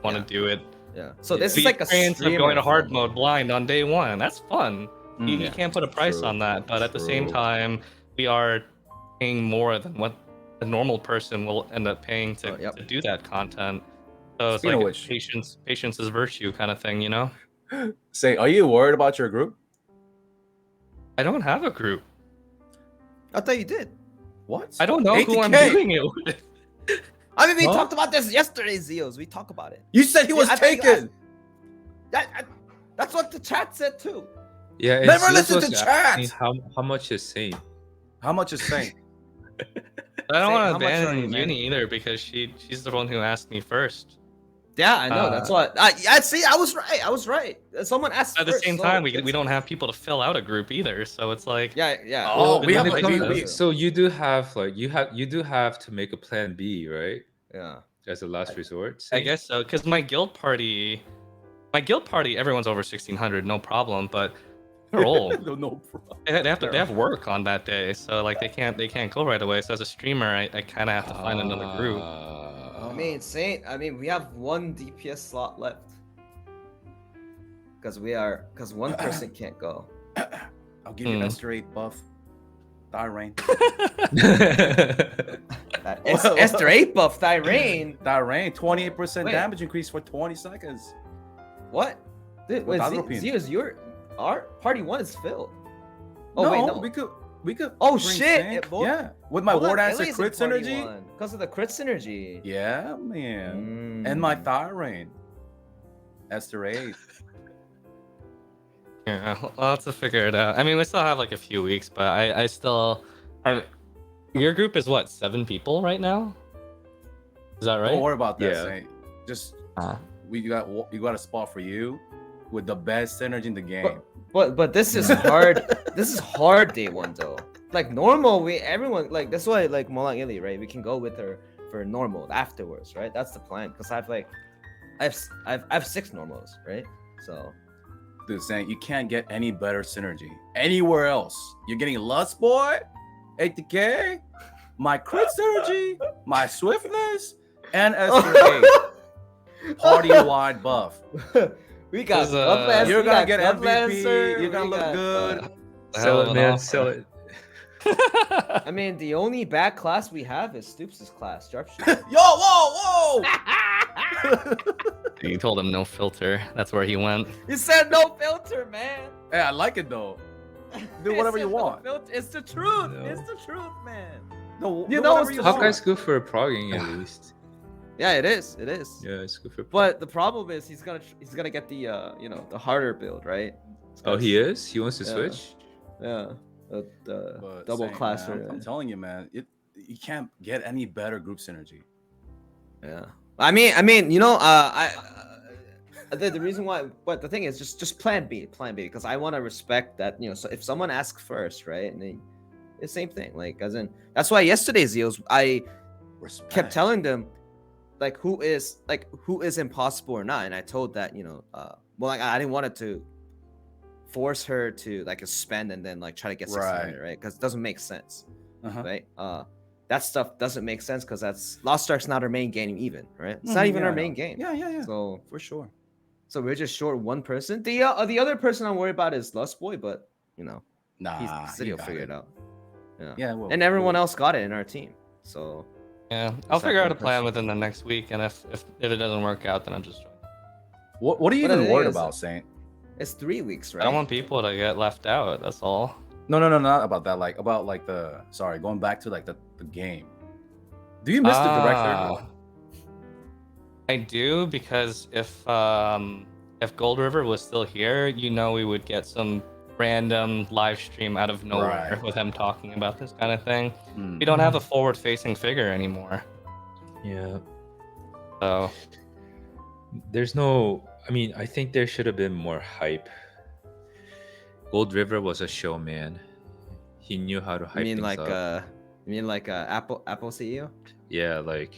Want to do it. Yeah. So this The is like a experience of streamer going to hard fun. mode blind on day one. That's fun. You Yeah, can't put a price true, on that, but at the same true. time, we are paying more than what a normal person will end up paying to, Yep. to do that content. So it's Speaking of like which- patience is virtue kind of thing, you know? Say, are you worried about your group? I don't have a group. I thought you did. What? I don't know who I'm ATK. doing it with. I mean, we Huh? talked about this yesterday, Zeals. We talked about it. You said he was I think taken. That's what the chat said too. Yeah, and Never Zeus listen was to asking chat. How much is Saint? How much is Saint? I don't Say, how want to much are you, abandon man? Uni either because she's the one who asked me first. Yeah, I know. That's what. I see. I was right. I was right. Someone asked. At the first, same so time, we it's- don't have people to fill out a group either, so it's like Yeah, yeah. Oh, Well, we when have it like, comes- So you do have like you do have to make a plan B, right? Yeah. As a last resort. I Saint? guess so, because my guild party, everyone's over 1600, no problem. But they're old. no problem. They have work on that day, so like they can't go right away. So as a streamer, I kind of have to find another group. I mean, Saint. I mean, we have one DPS slot left. Because one person can't go. I'll give you Hmm. Esther 8 buff. Thyrain. Esther 8 buff, Thyrain. Thyrain, 28% Wait. damage increase for 20 seconds. What? Dude, With wait, other opinions. Zeus, our party 1 is filled. Oh Oh, no, wait, no. we could. Oh, bring shit, Saint. it both- Yeah, with my ward answer crit synergy. Because of the crit synergy. Yeah, man. And Mm. my Thyrain. Esther 8. Yeah, I'll have to figure it out. I mean, we still have like a few weeks, but I still. Your group is what, 7 people right now? Is that right? Don't worry about that, Yeah. Saint. Just Uh, we got a spot for you with the best synergy in the game. But this is hard. This is hard day 1 though. Like normal, everyone like that's why like Molang Ili, right? We can go with her for normal afterwards, right? That's the plan. Because I have 6 normals, right? So Dude, Saint, you can't get any better synergy anywhere else. You're getting Lust Boy, ATK, my crit synergy, my swiftness, and Esther 8. Party-wide buff. we got Is, Bloodlancer, You're we gonna got get MVP. Bloodlancer, You're gonna we look got, good. hell Sell of it, an man. offer. Sell it. I mean, the only bad class we have is Stoops' class, sharpshooter. Yo, whoa, whoa! You told him no filter. That's where he went. You said no filter, man. Hey, I like it though. Do I whatever said you no want. filter. It's the truth. No. It's the truth, man. No, You do know whatever it's you the want. Hawkeye's good for progging at least. Yeah, it is. It is. Yeah, it's good for. But the problem is he's gonna get the the harder build, right? Oh, he is. He wants to Yeah. switch. Yeah. The But double Saint, class. man, I'm telling you, man, you can't get any better group synergy. Yeah. I mean, the reason why, but the thing is, just plan B, because I want to respect that, so if someone asks first, right, and the same thing, like as in, that's why yesterday ZEALS, I Respect. kept telling them, like who is impossible or not, and I told that, I didn't want it to force her to like spend and then like try to get 600, right? Because it doesn't make sense, Uh-huh. right? That stuff doesn't make sense because that's Lost Ark's not our main game even, right? It's not even our main game. Yeah. So For sure. we're just short one person. The other person I'm worried about is Lust Boy, but Nah, he said he'll figure it out. Yeah. Yeah, well, And everyone else got it in our team. So Yeah, I'll Just that figure out one a plan person. within the next week, and if it doesn't work out, then I'll just join. What are you But the even thing worried is- about, Saint? it's 3 weeks, right? I don't want people to get left out. That's all. No, not about that. Like about like going back to like the game. Do you miss the director? I do, because if Gold River was still here, we would get some random live stream out of nowhere Right. with him talking about this kind of thing. Hmm. We don't have a forward-facing figure anymore, Yeah. so There's no. I mean, I think there should have been more hype. Gold River was a showman. He knew how to hype You mean things like up. Apple CEO? Yeah, like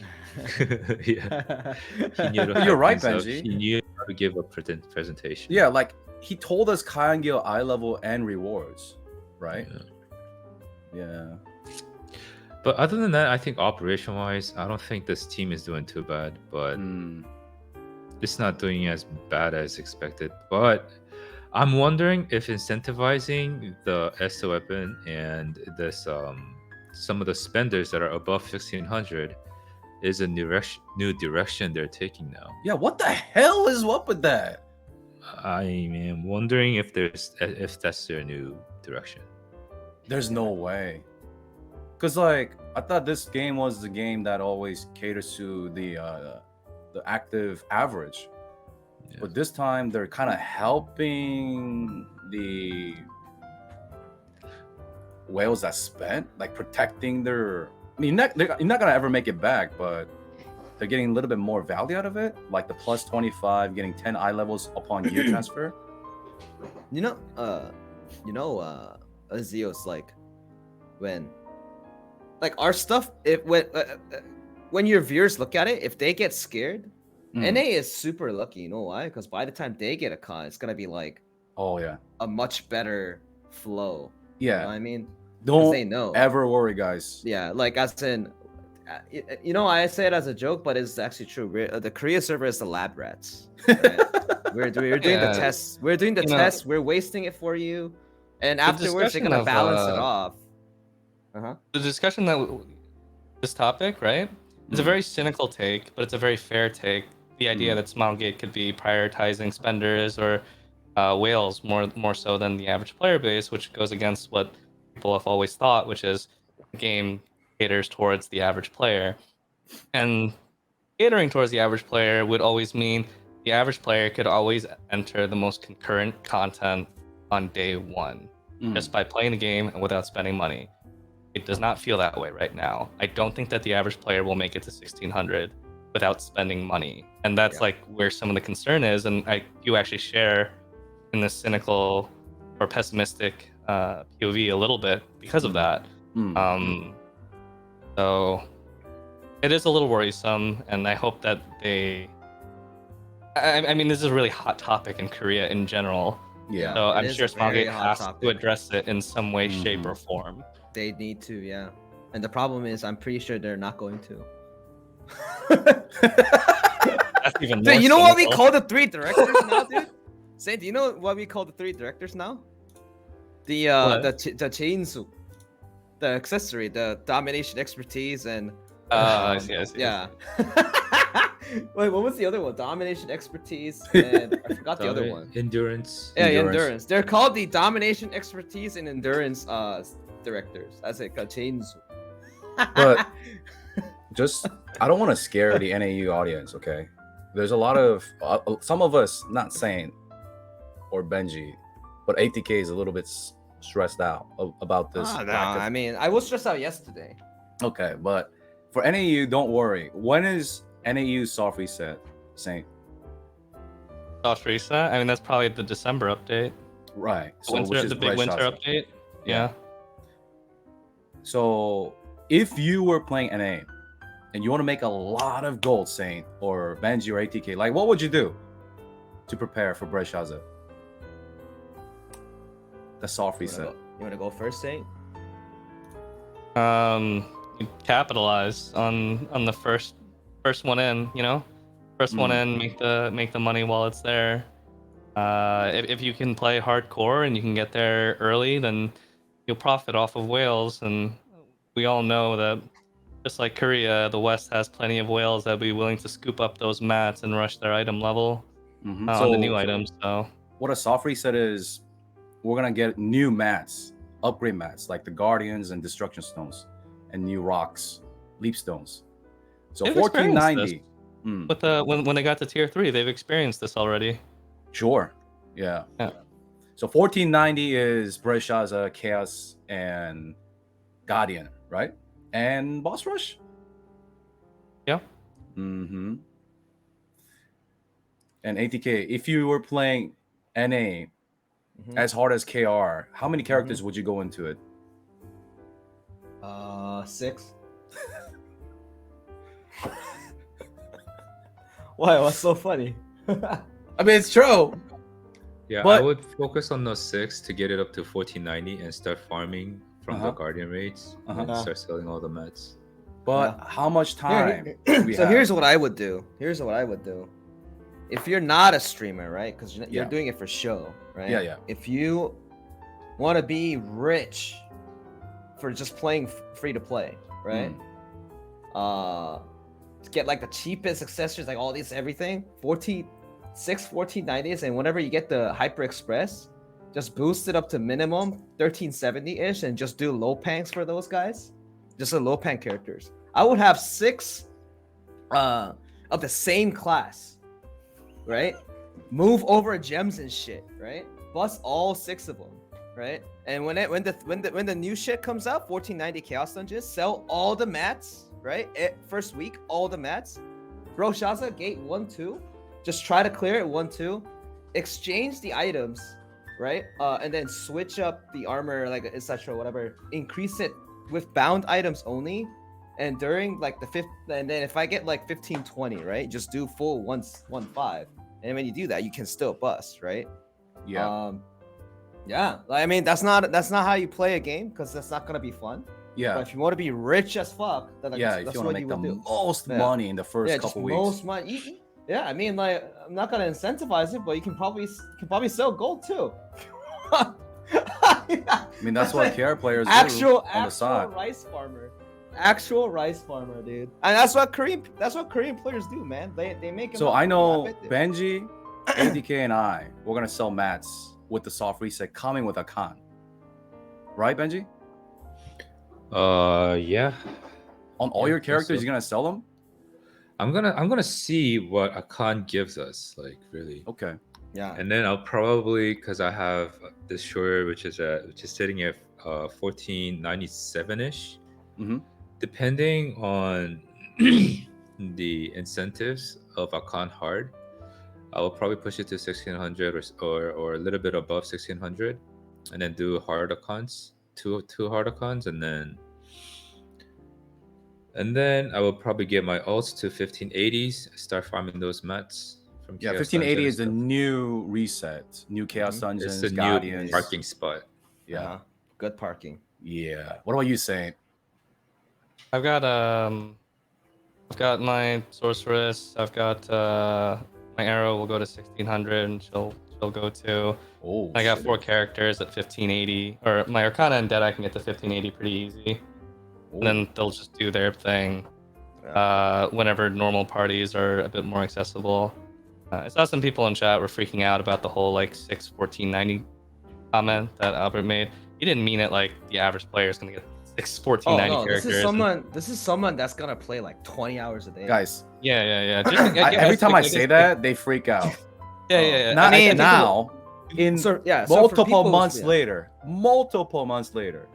yeah. He knew to You're hype right, things up. Benji. He knew how to give a presentation. Yeah, like he told us Kyangil eye level and rewards, right? Yeah. But other than that, I think operation-wise, I don't think this team is doing too bad. But Hmm. it's not doing as bad as expected. But I'm wondering if incentivizing the SO weapon and this some of the spenders that are above 1600 is a new direction they're taking now. Yeah, what the hell is up with that? I am wondering if that's their new direction. There's no way. Cause like I thought this game was the game that always caters to the active average. Yeah. But this time they're kind of helping the whales that spent, like protecting their. I mean, you're not gonna ever make it back, but they're getting a little bit more value out of it, like the plus 25, getting 10 eye levels upon year transfer. Zeos, like when our stuff, when your viewers look at it, if they get scared, NA is super lucky. You know why? Because by the time they get a con, it's gonna be like Oh yeah, a much better flow. You know what yeah. I mean? 'Cause Don't they know. ever worry, guys. Yeah, like as in, I say it as a joke, but it's actually true. The Korea server is the lab rats. Right? we're doing Yeah. the tests. We're doing the tests. We're wasting it for you, and afterwards they're discussion gonna of, balance it off. the discussion this topic, right? It's a very cynical take, but it's a very fair take. The idea that Smilegate could be prioritizing spenders or whales more so than the average player base, which goes against what people have always thought, which is the game caters towards the average player. And catering towards the average player would always mean the average player could always enter the most concurrent content on day one, just by playing the game and without spending money. It does not feel that way right now. I don't think that the average player will make it to 1600 without spending money. And that's like where some of the concern is. And you actually share in this cynical or pessimistic POV a little bit because of that. So it is a little worrisome, and I hope that I mean, this is a really hot topic in Korea in general. Yeah. So It I'm is sure a very Smilegate hot has topic. to address it in some way, shape, or form. They need to, yeah. And the problem is, I'm pretty sure they're not going to. That's even more Dude, you know what we cynical. call the 3 directors now, dude? Saint, do you know what we call the 3 directors now? The What? the Chainsu. the accessory, the domination expertise, and I see. yeah. Wait, what was the other one? Domination expertise, and I forgot the other one. Endurance. Yeah, Endurance. endurance. They're called the domination expertise and endurance directors. That's it. Change. But just, I don't want to scare the NAU audience. Okay, there's a lot of some of us, not saying or Benji, but ATK is a little bit stressed out about this. No, lack of- I mean, I was stressed out yesterday. Okay, but for NAU, don't worry. When is NAU soft reset, Saint? Soft reset. I mean, that's probably the December update. Right. So Winter, which is the big Bright winter Shots. update. Yeah. Yeah. So if you were playing NA and you want to make a lot of gold, Saint or Benji or ATK, like what would you do to prepare for Bresciaza? The soft reset. You wanna go first, Saint? You capitalize on the first one in. You know, first one in. Make the money while it's there. If you can play hardcore and you can get there early, then you'll profit off of whales. And we all know that just like Korea, the West has plenty of whales that will be willing to scoop up those mats and rush their item level on the new items. So what a soft reset is, we're gonna get new mats, upgrade mats like the Guardians and Destruction Stones, and new rocks, leap stones. So They've experienced 1490. with when they got to tier 3, they've experienced this already. Sure. Yeah. Yeah. So 1490 is Bresciaza, Chaos, and Guardian, right? And Boss Rush? Yeah. Mm-hmm. And ATK, if you were playing NA as hard as KR, how many characters would you go into it? 6. Why? What's so funny? I mean, it's true. Yeah, But- I would focus on those 6 to get it up to 1490 and start farming from the Guardian raids and start selling all the mats. But how much time? Here- do we so have? here's what I would do. If you're not a streamer, right? Because you're Yeah. doing it for show, right? Yeah, yeah. If you want to be rich for just playing free to play, right? To get like the cheapest accessories, like all these everything, 1490s, and whenever you get the Hyper Express, just boost it up to minimum 1370-ish and just do low panks for those guys. Just the low pank characters. I would have 6 of the same class, right? Move over gems and shit, right? Bust all 6 of them, right? And when the new shit comes out, 1490 Chaos Dungeons, sell all the mats, right? First week, all the mats. Bro, Shaza, gate 1-2. Just try to clear it 1-2. Exchange the items, right? And then switch up the armor, like etc. Whatever. Increase it with bound items only. And during like the 5th, and then if I get like 15-20, right? Just do full 1-5. And when you do that, you can still bust, right? Yeah. Yeah. I mean, that's not how you play a game, because that's not gonna be fun. Yeah. But if you want to be rich as fuck, then like, Yeah, that's if you want what to you make would the do. most Yeah. money in the first Yeah, couple just weeks. most money. Yeah, I mean, like, I'm not gonna incentivize it, but you can probably sell gold too. I mean, that's what KR players do actual on the side. rice farmer. Actual rice farmer, dude. And that's what Korean players do, man. They make. So enough I know bet they- Benji, ADK, and we're gonna sell mats with the soft reset coming with AKKAN. Right, Benji? Yeah. On all Yeah, your I think characters, so. you're gonna sell them? I'm gonna see what AKKAN gives us, like really. Okay. Yeah. And then I'll probably, because I have this short which is sitting at 1497-ish. Mm-hmm. Depending on the incentives of AKKAN hard, I will probably push it to 1600 or a little bit above 1600, and then do hard AKKANs, two hard AKKANs, and then I will probably get my ults to 1580s, start farming those mats from Yeah, Chaos 1580 Dungeon is the and stuff. new reset, new Chaos Dungeons, It's the new Guardians. parking spot. Yeah, Uh-huh. Good parking. yeah. What about you, Saint? I've got my sorceress. I've got my arrow will go to 1600 and she'll still go to. Oh, I got shit. 4 characters at 1580, or my Arcana and Dead I can get to 1580 pretty easy. Ooh. And then they'll just do their thing whenever normal parties are a bit more accessible. I saw some people in chat were freaking out about the whole like 6 1490 comment that Albert made. He didn't mean it like the average player is gonna get 6 Oh 1490 no, characters. this is someone that's gonna play like 20 hours a day. Guys, Yeah. every time I say that, they freak out. Yeah. Not I mean, now. In So for multiple people, months yeah. later. Multiple months later.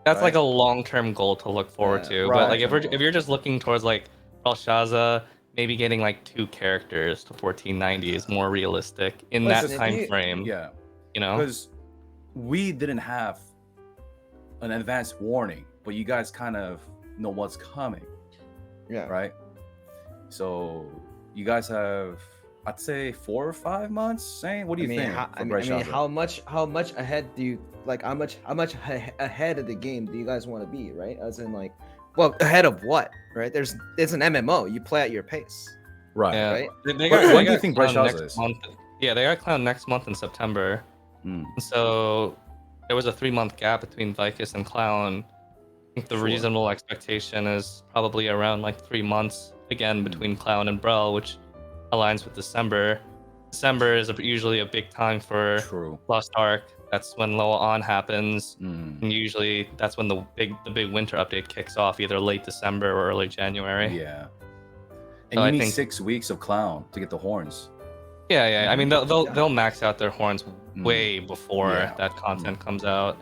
That's like Right. a long-term goal to look forward Yeah, to. But like right. if you're just looking towards like Belshazzar, maybe getting like 2 characters to 1490 is more realistic in Listen, that if time you- frame. Yeah. You know? Because we didn't have an advance warning, but you guys kind of know what's coming, Yeah. right? So you guys have, I'd say, 4 or 5 months. Saying, what do you think? How much ahead do you like? How much ahead of the game do you guys want to be? Right? As in like, well, ahead of what? Right? It's an MMO. You play at your pace. Right. Yeah. Right? They When got- do they you got think Clown Belshazzar next is? month. Yeah, they got Clown next month in September. Mm. So there was a 3-month gap between Vicus and Clown. I think the Sure. reasonable expectation is probably around like 3 months again between Clown and Brel, which aligns with December. December is usually a big time for True. Lost Ark. That's when Loa On happens, Mm. and usually that's when the big winter update kicks off, either late December or early January. Yeah. And So you I need think- 6 weeks of Clown to get the horns. Yeah. I mean, they'll max out their horns Mm. way before Yeah. that content comes out.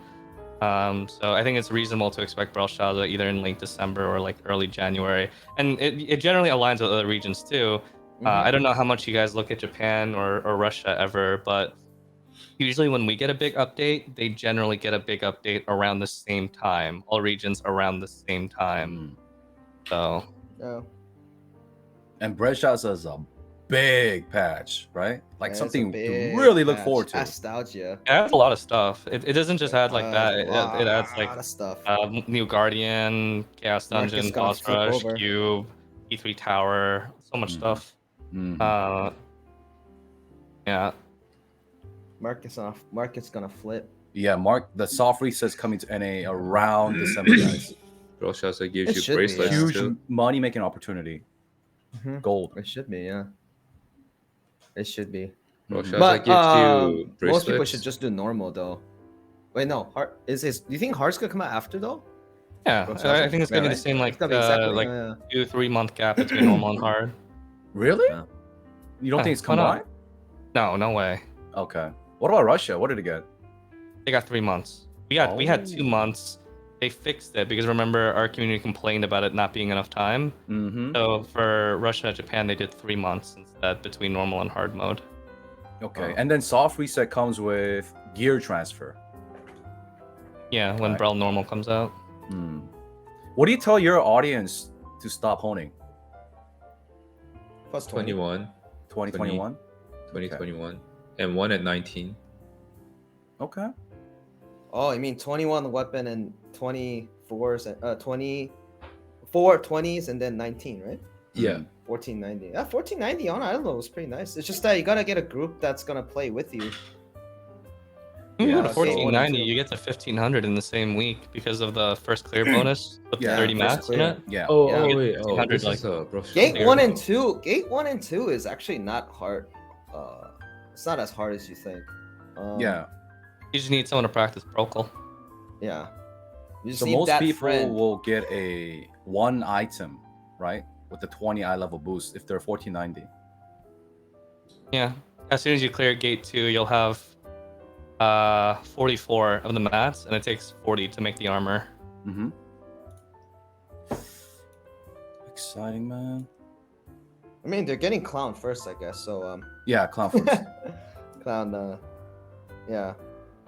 So I think it's reasonable to expect Belshazzar either in late December or like early January, and it generally aligns with other regions too. I don't know how much you guys look at Japan or Russia ever, but usually when we get a big update, they generally get a big update around the same time. All regions around the same time. Mm. So Yeah. And Belshazzar is a big patch, right? Like Yeah, it's a something to big really look patch. forward to. Nostalgia. it adds a lot of stuff. It doesn't just add like that. It adds A like lot of stuff. New Guardian, Chaos Marcus Dungeon, gonna Boss flip Rush, over. Cube, E3 Tower, so much Mhm. stuff. Mhm. Yeah. Marcus gonna flip. Yeah, Mark, the soft reset's coming to NA around December, guys. Belshazzar gives It you should be, bracelets yeah. Huge too. money making opportunity. Mhm. Gold. It should be, yeah. It should be. Belshazzar But gives you bracelets. most people should just do normal though. Wait, no. Heart is this? Do you think Heart's gonna come out after though? Yeah. I think it's gonna be the same like It's gonna be exactly like yeah. 2-3 month gap between normal and hard. Really? Yeah. You don't Yeah, think it's why not? combined? No way. Okay. What about Russia? What did it get? They got 3 months. We had 2 Oh. months. They fixed it because remember our community complained about it not being enough time. Mm-hmm. So for Russia and Japan, they did 3 months instead between normal and hard mode. Okay. Oh. And then soft reset comes with gear transfer. Yeah, when Right. Brel normal comes out. Hmm. What do you tell your audience to stop honing? Plus 20. 21, 2021? 2021, and one at 19. Okay. Oh, you mean 21 weapon and 24s and 24 20s and then 19, right? Yeah. 1490. Yeah, 1490 on Island was pretty nice. It's just that you gotta get a group that's gonna play with you. You Yeah, go to so- 1490, you get to 1500 in the same week because of the first clear bonus with Yeah, 30 first mats in clear. it. Yeah. Oh, Yeah. oh wait. Oh, 100, this like- is a Belshazzar. Gate 1 and 2. Gate 1 and 2 is actually not hard. It's not as hard as you think. Yeah. You just need someone to practice Procol. Yeah. You just So need most that people friend. will get a 1 item, right? With the 20 eye level boost if they're 1490. Yeah. As soon as you clear gate 2, you'll have 44 of the mats, and it takes 40 to make the armor. Mm-hmm. Exciting, man. I mean, they're getting Clown first, I guess. So, Yeah, clown first. Clown, yeah.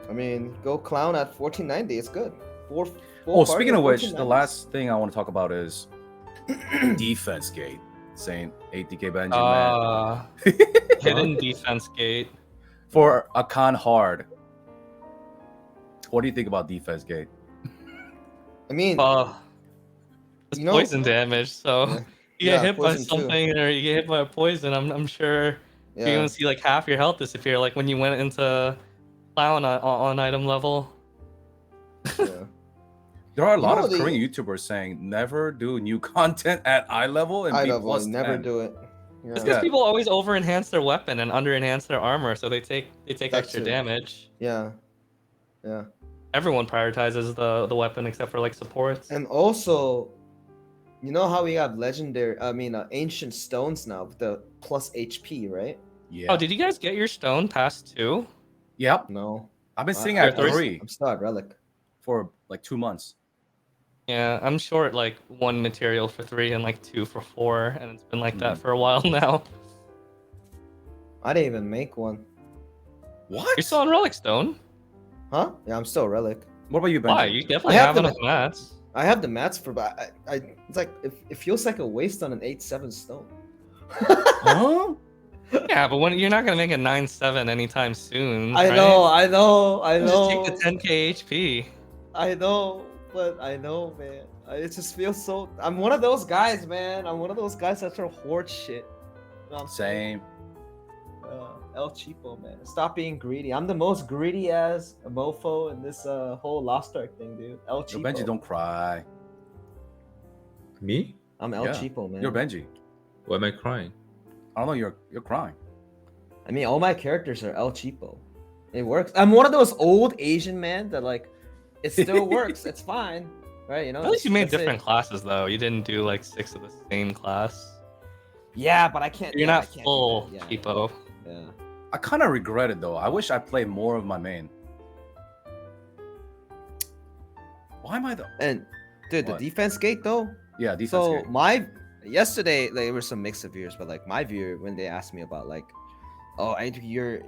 I mean, go Clown at 1490. It's good. Four Oh, party speaking at of which, the 1490s. last thing I want to talk about is defense gate. Saying ATK Benjamin Hidden defense gate. for AKKAN hard. What do you think about defense gate? I mean, It's You know- poison damage, so Yeah. you Yeah, get hit by poison too. something or you get hit by a poison. I'm sure You even see like half your health disappear, like when you went into clown on item level. Yeah. There are a You lot know of the- Korean YouTubers saying never do new content at eye level and I be don't plus never 10. do it. It's Yeah. because people always over enhance their weapon and under enhance their armor, so they take That extra too. damage. Yeah. Yeah. Everyone prioritizes the weapon except for like supports. And also, you know how we have ancient stones now with the plus HP, right? Yeah. Oh, did you guys get your stone past 2? Yep. No. I've been sitting I- at I- 3 I'm still at relic. for like 2 months. Yeah, I'm short like 1 material for 3 and like 2 for 4, and it's been like that Mhm. for a while now. I didn't even make one. What? You're still on relic stone. Huh? Yeah, I'm still relic. What about you, Benji? Why? You definitely have have them enough mats. I have the mats for, but it's like it feels like a waste on an 8-7 stone. Huh? Yeah, but when you're not gonna make a 9-7 anytime soon. I right? know. Just take the 10k HP. I know, man. It just feels so. I'm one of those guys, man. I'm one of those guys that try to hoard shit. You know what I'm saying? Same. El Cheapo, man. Stop being greedy. I'm the most greedy as a mofo in this whole Lost Ark thing, dude. El Yo, Cheapo. Benji, don't cry. Me? I'm El Yeah. Cheapo, man. You're Benji. Why am I crying? I don't know. You're crying. I mean, all my characters are El Cheapo. It works. I'm one of those old Asian men that like, it still works. It's fine, right? You know. At least you made that's it. different classes though. You didn't do like 6 of the same class. Yeah, but I can't. You're yeah, not I can't do full that. Yeah, cheapo. yeah. I kind of regret it though. I wish I played more of my main. Why am I the? And dude, What? the defense gate though. Yeah, defense. So game. yesterday like, there were some mixed reviews, but like my viewer when they asked me about like, oh, I think your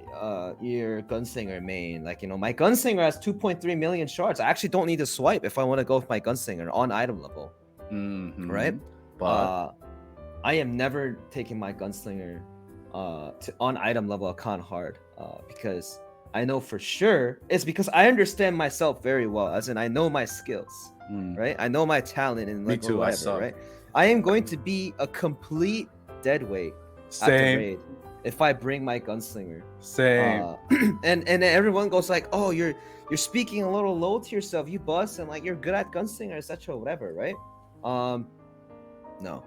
gunslinger main, like my gunslinger has 2.3 million shards. I actually don't need to swipe if I want to go with my gunslinger on item level, Mhm. right? But I am never taking my gunslinger on item level AKKAN hard because I know for sure it's because I understand myself very well, as in I know my skills. mm, Right? I know my talent and Me like too, I whatever, suck. right? I am going to be a complete dead weight at the same, raid if I bring my gunslinger. same. And then everyone goes like, "Oh, you're speaking a little low to yourself, you bust, and like you're good at gunslinger, etc., whatever, right?" No.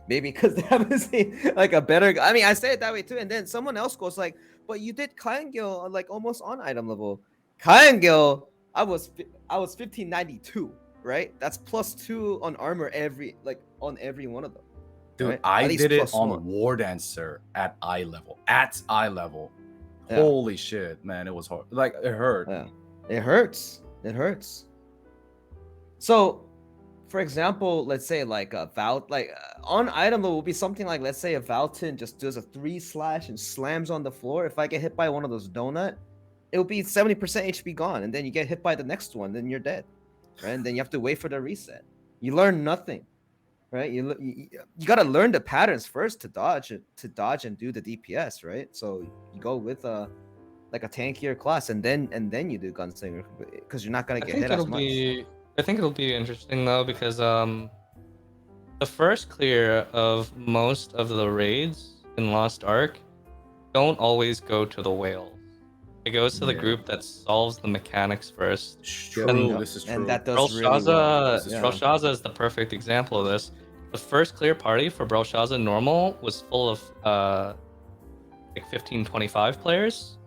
Maybe because they haven't seen like a better. I mean, I say it that way too, and then someone else goes like, "But you did Kaingil like almost on item level. Kaingil, I was 1592, right? That's +2 on armor on every one of them. Dude, right? At I least did it plus on one. War Dancer at eye level. At eye level. Yeah. Holy shit, man! It was hard. Like it hurt. Yeah, it hurts. It hurts. So, for example, let's say like a on item level will be something like, let's say a Valton just does a 3 and slams on the floor. If I get hit by one of those donut, it'll be 70% HP gone, and then you get hit by the next one, then you're dead, right? And then you have to wait for the reset. You learn nothing, right? You got to learn the patterns first to dodge and do the DPS, right? So you go with like a tankier class, and then you do gunslinger because you're not gonna get hit as much. I think it'll be interesting though because the first clear of most of the raids in Lost Ark don't always go to the whales. It goes to the Yeah. group that solves the mechanics first. True. And- This is true. And that does really well. Belshazzar Yeah. Belshazzar is the perfect example of this. The first clear party for Belshazzar normal was full of like 15-25 players.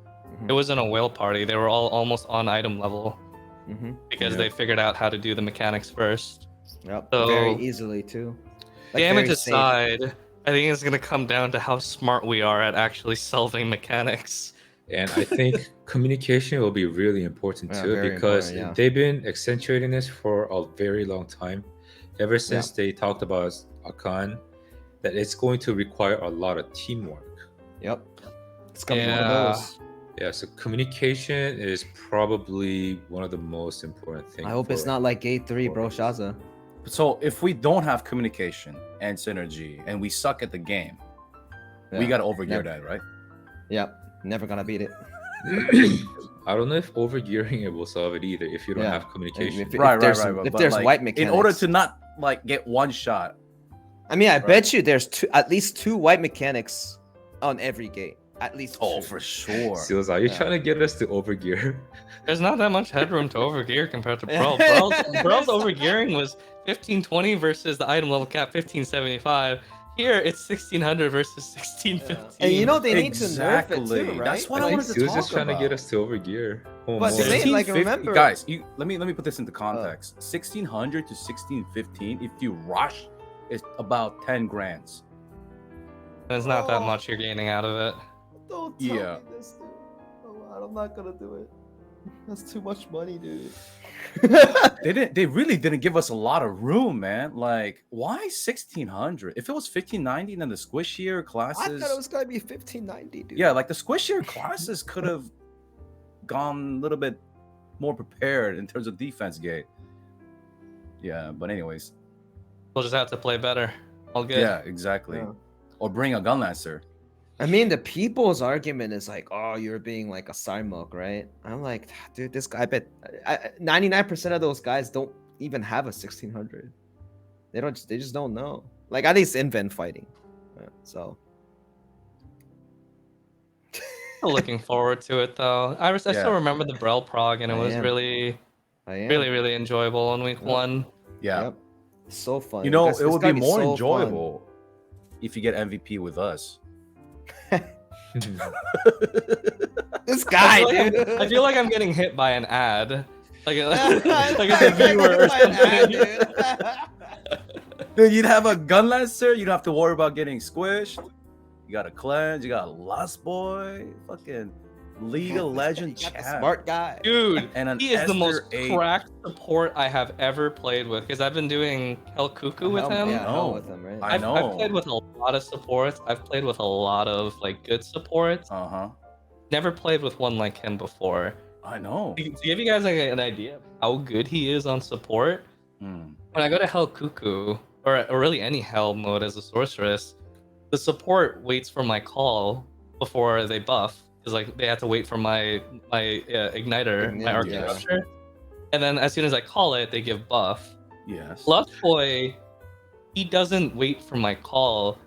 Mhm. It wasn't a whale party. They were all almost on item level because Yeah. they figured out how to do the mechanics first. Yep. So- Very easily too. Like, Damage very safe. aside, I think it's gonna come down to how smart we are at actually solving mechanics. And I think communication will be really important Yeah, too, very because important, yeah. they've been accentuating this for a very long time. Ever since they talked about AKKAN, that it's going to require a lot of teamwork. Yep. It's gonna be one Yeah. of those. Yeah, so communication is probably one of the most important things. I hope it's for- not like Gate 3, bro, for- Shaza. So if we don't have communication and synergy, and we suck at the game, we Yeah. gotta overgear Never. that, right? Yep. Never gonna beat it. I don't know if overgearing it will solve it either if you don't Yeah. have communication. If Right. there's But, if there's like, white in mechanics. order to not like get one shot. I mean, I Right. bet you there's at least 2 white mechanics on every gate. At least Oh, 2. for sure. Seals, are you Yeah. trying to get us to overgear? There's not that much headroom to overgear compared to Brawl. Yeah. Brawl's overgearing was 1520 versus the item level cap 1575. Here it's 1600 versus 1615. And you know they need to nerf it Exactly. too, right? That's what I Like, wanted to Seals just talk trying to get about. us to overgear. Oh, But more. say, like, 1650 remember- guys, let me put this into context. 1600 to 1615, if you rush, it's about 10 grands. There's not that much you're gaining out of it. Don't tell Yeah. me this, dude. Oh, I'm not gonna do it. That's too much money, dude. They really didn't give us a lot of room, man. Like, why 1600? If it was 1590, then the squishier I classes, thought it was gonna be 1590, dude. yeah, like the squishier classes could have gone a little bit more prepared in terms of defense gate. Yeah, but anyways, We'll just have to play better. All good. yeah, exactly. Yeah. Or bring a gun lancer. I mean, the people's argument is like, "Oh, you're being like a Simok, right?" I'm like, dude, this guy. I bet 99% of those guys don't even have a 1600. They don't. They just don't know. Like at least invent fighting. So Still looking forward to it though. I Yeah. still remember the Brawl prog, and it I was am. really, I am. really enjoyable in week Yep. 1. Yeah. Yep. So fun. You know, This- it this would gotta be more so fun. enjoyable if you get MVP with us. This guy, I dude. feel like I'm getting hit by an ad. Like, Like like as a viewer or something. Dude, you'd have a gun lancer, you don't have to worry about getting squished. You got a cleanse, you got a Lost Boy, fucking League of Legends You got the champ, smart guy. Dude, and an he is the most Esther 8. cracked support I have ever played with because I've been doing KAKUL with him. Yeah, know. hell with him, right? I I've know. played with a lot of supports. I've played with a lot of like good supports. Uh-huh. Never played with one like him before. I know. To give you guys like an idea of how good he is on support, Hmm. when I go to Hell Cuckoo, or really any Hell mode as a sorceress, the support waits for my call before they buff. Because like they have to wait for my igniter, my Yeah, arc yeah. rupture. And then as soon as I call it, they give buff. Yes. Lust Boy, he doesn't wait for my call.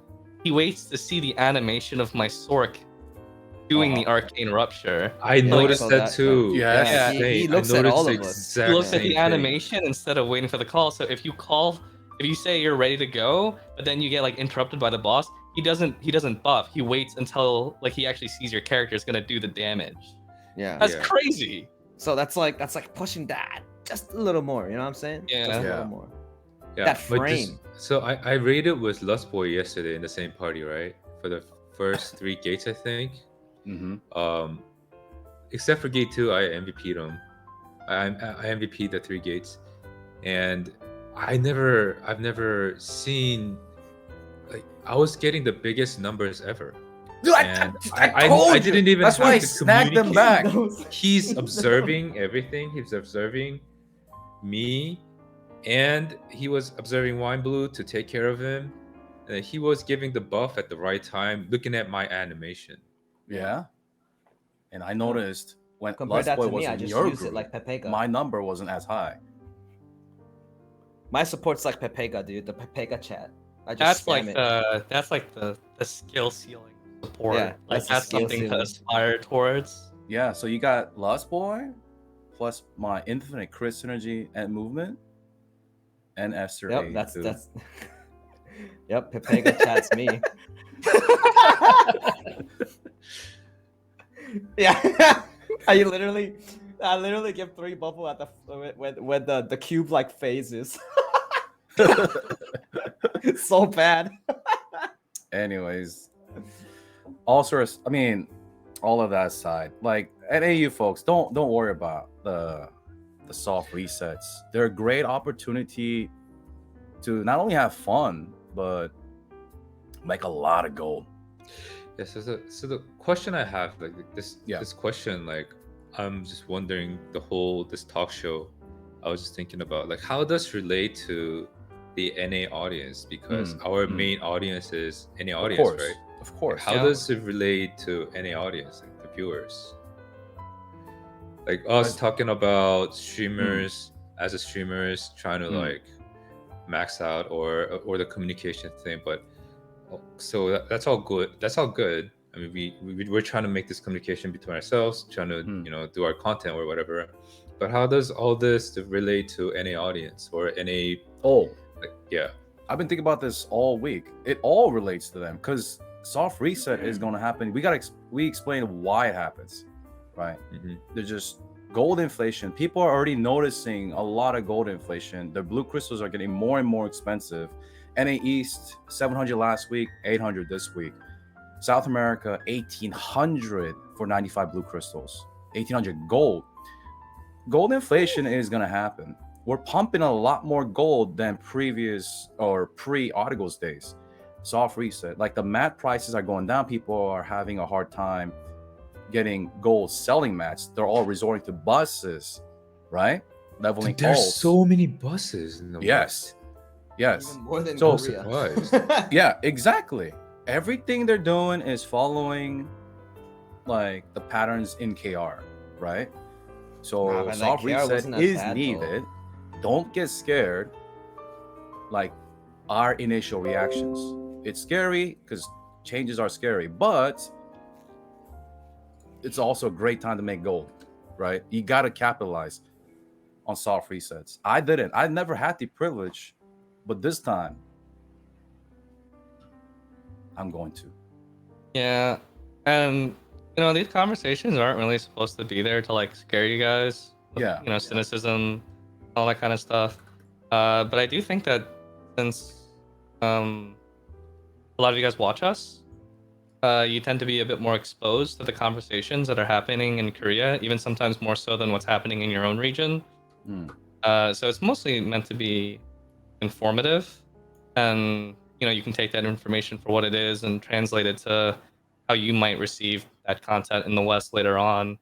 He waits to see the animation of my Sork doing the arcane rupture. I noticed so that that- too. Yeah, That's he insane. looks I at noticed all the of us. exact He looks at same the thing. animation instead of waiting for the call. So if you call, if you say you're ready to go, but then you get like interrupted by the boss, he doesn't buff. He waits until like he actually sees your character is gonna do the damage. Yeah. That's Yeah. crazy. So that's like pushing that just a little more. You know what I'm saying? Yeah. Just a Yeah. little more. Yeah, That but just- frame. so I raided with Lust Boy yesterday in the same party, right? For the first 3 gates, I think. Mm-hmm. Except for gate 2, I MVP'd him. I MVP'd the 3 gates, and I've never seen, like, I was getting the biggest numbers ever. Dude, And I didn't even That's why I have to snagged them back. He's observing everything. He's observing me, and he was observing Wine Blue to take care of him. And he was giving the buff at the right time, looking at my animation. Yeah. And I noticed when Compare Lust that Boy to was me. I in just your use group, it like Pepega. my number wasn't as high. My support's like Pepega, dude. The Pepega chat. I just That's like the skill ceiling support. Yeah, Like that's the that's skill something to ceiling. aspire towards. Yeah, so you got Lust Boy plus my infinite crit synergy and movement and Esther Yep, 8, that's dude. that's. Yep, Pepega chat's me. Yeah, I literally give 3 bubble at the when the cube like phases. It's so bad. Anyways, also, I mean, all of that aside, like at AU folks, don't worry about the soft resets. They're a great opportunity to not only have fun but make a lot of gold. Yeah, so the question I have, like this Yeah. this question, like I'm just wondering this talk show, I was just thinking about like how does relate to the NA audience, because our main audience is NA Of audience, course, right? of course. How Yeah. does it relate to NA audience, like the viewers? Like us talking about streamers as a streamers trying to like max out or the communication thing, but so that's all good. That's all good. I mean, we're trying to make this communication between ourselves, trying to do our content or whatever. But how does all this relate to any audience or any? Yeah. I've been thinking about this all week. It all relates to them because soft reset is going to happen. We explain why it happens, right? There's just gold inflation. People are already noticing a lot of gold inflation. The blue crystals are getting more and more expensive. NA East 700 last week, 800 this week. South America 1800 for 95 blue crystals, 1800 gold. Gold inflation is going to happen. We're pumping a lot more gold than previous or pre-articles days. Soft reset, like the mat prices are going down. People are having a hard time getting gold selling mats. They're all resorting to buses, right? Leveling. There's so many buses in the West. Yes. Even more than So Korea. Yeah, exactly. Everything they're doing is following like the patterns in KR, right? So soft reset is needed. Don't get scared like our initial reactions. It's scary because changes are scary, but it's also a great time to make gold, right? You got to capitalize on soft resets. I didn't. I never had the privilege, but this time I'm going to. Yeah, and these conversations aren't really supposed to be there to like scare you guys. With, cynicism, all that kind of stuff. But I do think that since a lot of you guys watch us, you tend to be a bit more exposed to the conversations that are happening in Korea, even sometimes more so than what's happening in your own region. So it's mostly meant to be informative, and you can take that information for what it is and translate it to how you might receive that content in the West later on.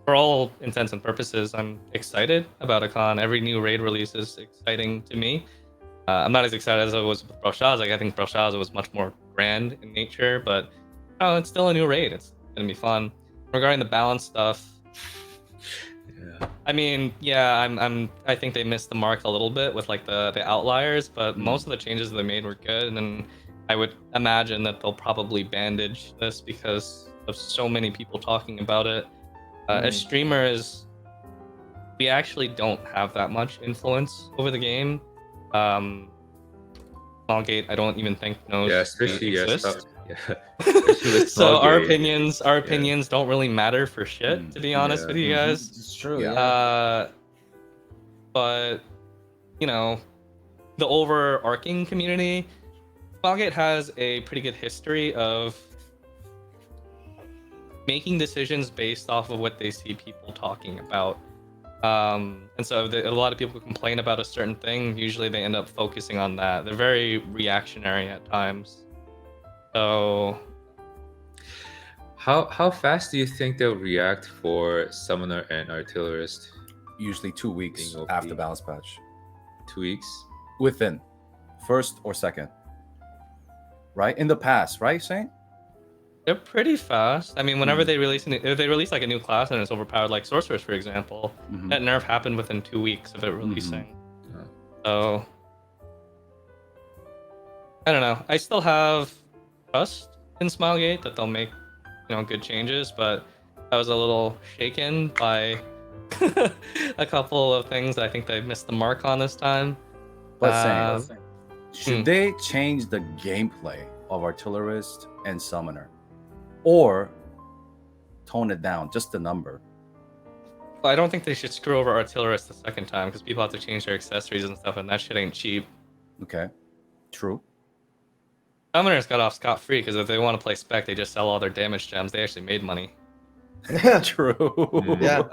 For all intents and purposes, I'm excited about AKKAN. Every new raid release is exciting to me. I'm not as excited as I was with Brosha's. Like, I think Brosha's was much more grand in nature, but it's still a new raid. It's gonna be fun. Regarding the balance stuff, I mean, I think they missed the mark a little bit with like the outliers, but most of the changes they made were good. And then I would imagine that they'll probably bandage this because of so many people talking about it. As streamers, we actually don't have that much influence over the game. Smallgate, I don't even think knows. Yeah, especially exist. So our opinions don't really matter for shit, to be honest with you guys. It's true. But the overarching community, Smallgate has a pretty good history of making decisions based off of what they see people talking about. And so a lot of people complain about a certain thing. Usually they end up focusing on that. They're very reactionary at times. So how fast do you think they'll react for Summoner and Artillerist? Usually 2 weeks after balance patch. 2 weeks? Within first or second. Right? In the past, right, Saint? They're pretty fast. I mean, whenever they release like a new class and it's overpowered, like Sorceress, for example, that nerf happened within 2 weeks of it releasing. So I don't know. I still have trust in Smilegate that they'll make good changes, but I was a little shaken by a couple of things that I think they missed the mark on this time. But should they change the gameplay of Artillerist and Summoner? Or tone it down, just the number? Well, I don't think they should screw over Artillerist the second time because people have to change their accessories and stuff, and that shit ain't cheap. Okay, true. Summoners got off scot-free because if they want to play spec, they just sell all their damage gems. They actually made money. True. Yeah,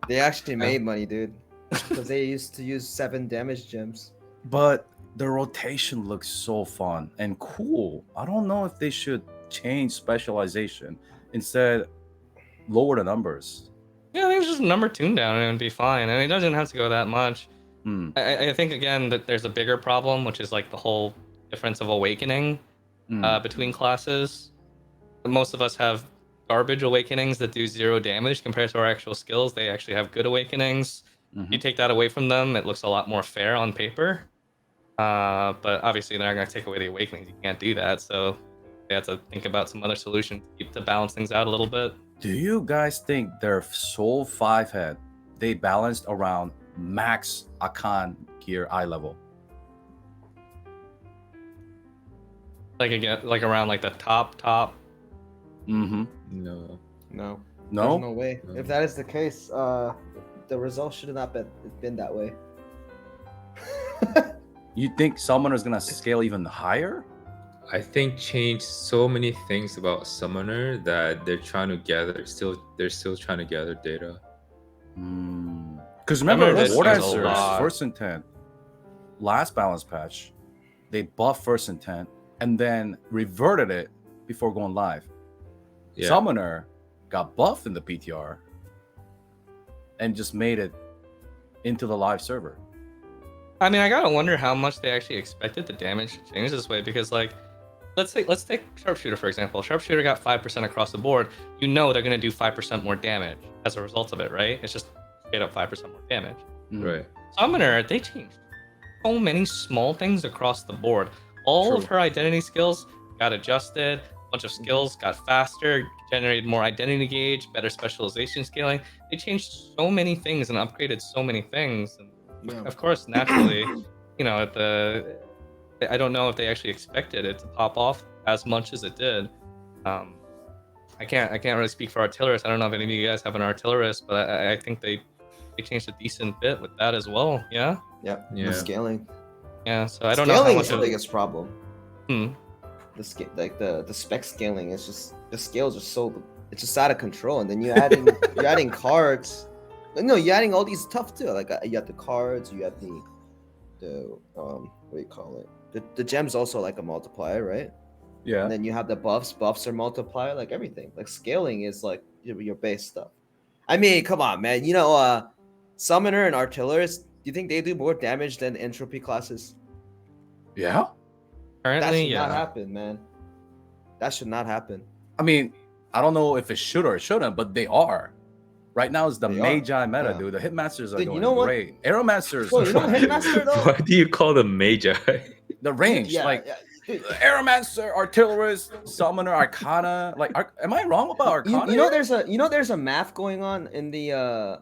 they actually made money, dude, because they used to use 7 damage gems. But the rotation looks so fun and cool. I don't know if they should change specialization, instead lower the numbers. Yeah, I think it's just number tune down and it'd be fine. And it doesn't have to go that much. I think again that there's a bigger problem, which is like the whole difference of awakening between classes. Most of us have garbage awakenings that do 0 damage compared to our actual skills. They actually have good awakenings. You take that away from them, it looks a lot more fair on paper. But obviously they're not going to take away the awakenings. You can't do that. So they had to think about some other solution to balance things out a little bit. Do you guys think their Soul 5 head, they balanced around max AKKAN gear eye level? Like again, like around like the top. Mm-hmm. No. No. No? There's no way. No. If that is the case, the result should have not been that way. You think Summoner's gonna scale even higher? I think changed so many things about Summoner that they're trying to gather. They're still trying to gather data. Because remember, Summoner did War change a Dancers, lot. first intent, last balance patch, they buffed first intent and then reverted it before going live. Yeah. Summoner got buffed in the PTR and just made it into the live server. I mean, I gotta wonder how much they actually expected the damage to change this way, because like, let's take Sharpshooter for example. Sharpshooter got 5% across the board. You know they're gonna do 5% more damage as a result of it, right? It's just straight up 5% more damage. Right. Summoner, they changed so many small things across the board. All of True. her identity skills got adjusted. A bunch of skills got faster, generated more identity gauge, better specialization scaling. They changed so many things and upgraded so many things. And Yeah. of course, naturally, you know, I don't know if they actually expected it to pop off as much as it did. I can't really speak for artillerists. I don't know if any of you guys have an artillerist, but I think they changed a decent bit with that as well. Yeah. Yep. Yeah. The scaling. Yeah. So I don't know Scaling how is much the biggest problem. Hmm. The spec scaling is just, the scales are so, it's just out of control, and then you're adding cards. No, you're adding all these stuff too. Like you got the cards, you got the what do you call it? The gems also like a multiplier, right? Yeah. And then you have the buffs. Buffs are multiplier, like everything. Like scaling is like your base stuff. I mean, come on, man. You know, Summoner and Artillerist, do you think they do more damage than Entropy classes? Yeah. That currently, should not yeah. happen, man. That should not happen. I mean, I don't know if it should or it shouldn't, but they are. Right now is the They are. Magi meta, Yeah. dude. The Hitmasters are Dude, you going know what? great. Aeromasters. Oh, you know are- Hitmaster though? Why do you call them Magi? the range, Yeah, like yeah. Dude, Aeromancer, Artillerist, Summoner, Arcana. Like, am I wrong about Arcana? you know there's a math going on in the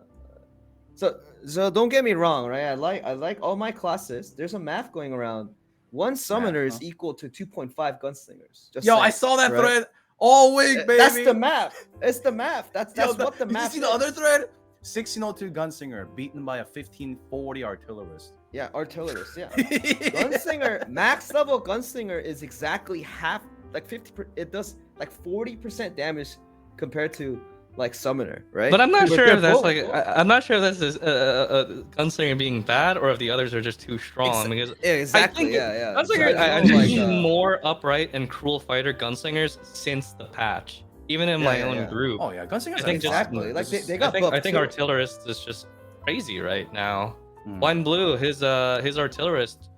so don't get me wrong, right? I like all my classes. There's a math going around. One summoner is huh? equal to 2.5 gunslingers. Just Yo, I saying, saw that right? thread all week, baby. That's the math. It's the math. That's Yo, what the did math you see is. the other thread? 1602 Gunslinger beaten by a 1540 Artillerist. Yeah, artillerist. Yeah, gunslinger max level gunslinger is exactly half, like 50. It does like 40% damage compared to like summoner, right? But I'm not sure they're if that's both- like I'm not sure if this is Gunslinger being bad or if the others are just too strong. Because yeah, exactly. think Yeah. Gunslinger, So, I've like, seen more upright and cruel fighter gunslingers since the patch, even in my own group. Oh yeah, Gunslinger's I think just- exactly. Like they got I buffed think too. artillerist is just crazy right now. Hmm. Blind Blue, his artillerist.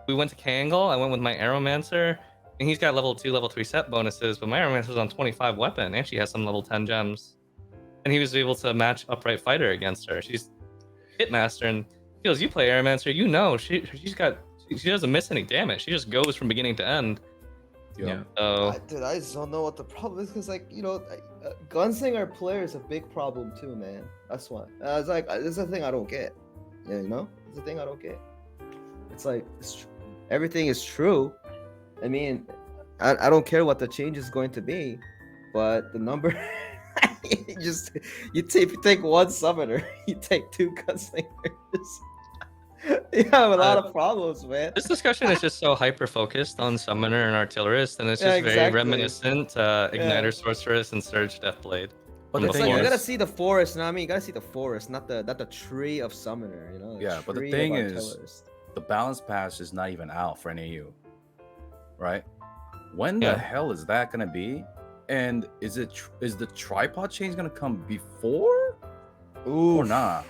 We went to Kangle. I went with my Aeromancer, and he's got level 2, level 3 set bonuses. But my Aeromancer's on 25 weapon, and she has some level 10 gems. And he was able to match upright fighter against her. She's Hitmaster, and feels you play Aeromancer, you know she doesn't miss any damage. She just goes from beginning to end. Yeah. So Dude, I just don't know what the problem is, because like, you know, gunslinger player is a big problem too, man. That's why. It's like, this is the thing I don't get. Yeah, you know, it's the thing I don't get. It's like everything is true. I mean, I don't care what the change is going to be, but the number. you take one summoner, you take 2 gunslingers. You have a lot of problems, man. this discussion is just so hyper focused on summoner and artillerist, and it's Yeah, just very exactly. reminiscent igniter sorceress and surge deathblade. But From the It's thing like you is, gotta see the forest, you know what I mean? You gotta see the forest, not the tree of summoner, you know? Yeah, but the tree thing of is- artillerist. the balance pass is not even out for NAU, right? When Yeah. the hell is that gonna be? And is the tripod change gonna come before Ooh, or not?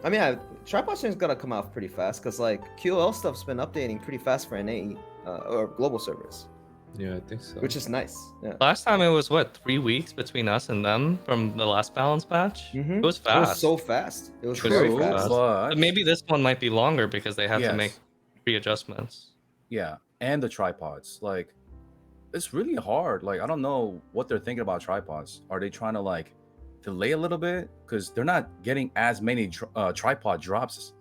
I mean, tripod change is gonna come out pretty fast, because like QL stuff's been updating pretty fast for NAE or global servers, Yeah, I think so. which is nice. Yeah. Last time it was what, 3 weeks between us and them from the last balance patch. Mhm. It was It fast. was so fast. It was It was very very fast. fast. But But maybe this one might be longer because they have to Yes. make readjustments. yeah, and the tripods. Like, it's really hard. Like I don't know what they're thinking about tripods. Are they trying to like delay a little bit because they're not getting as many tripod drops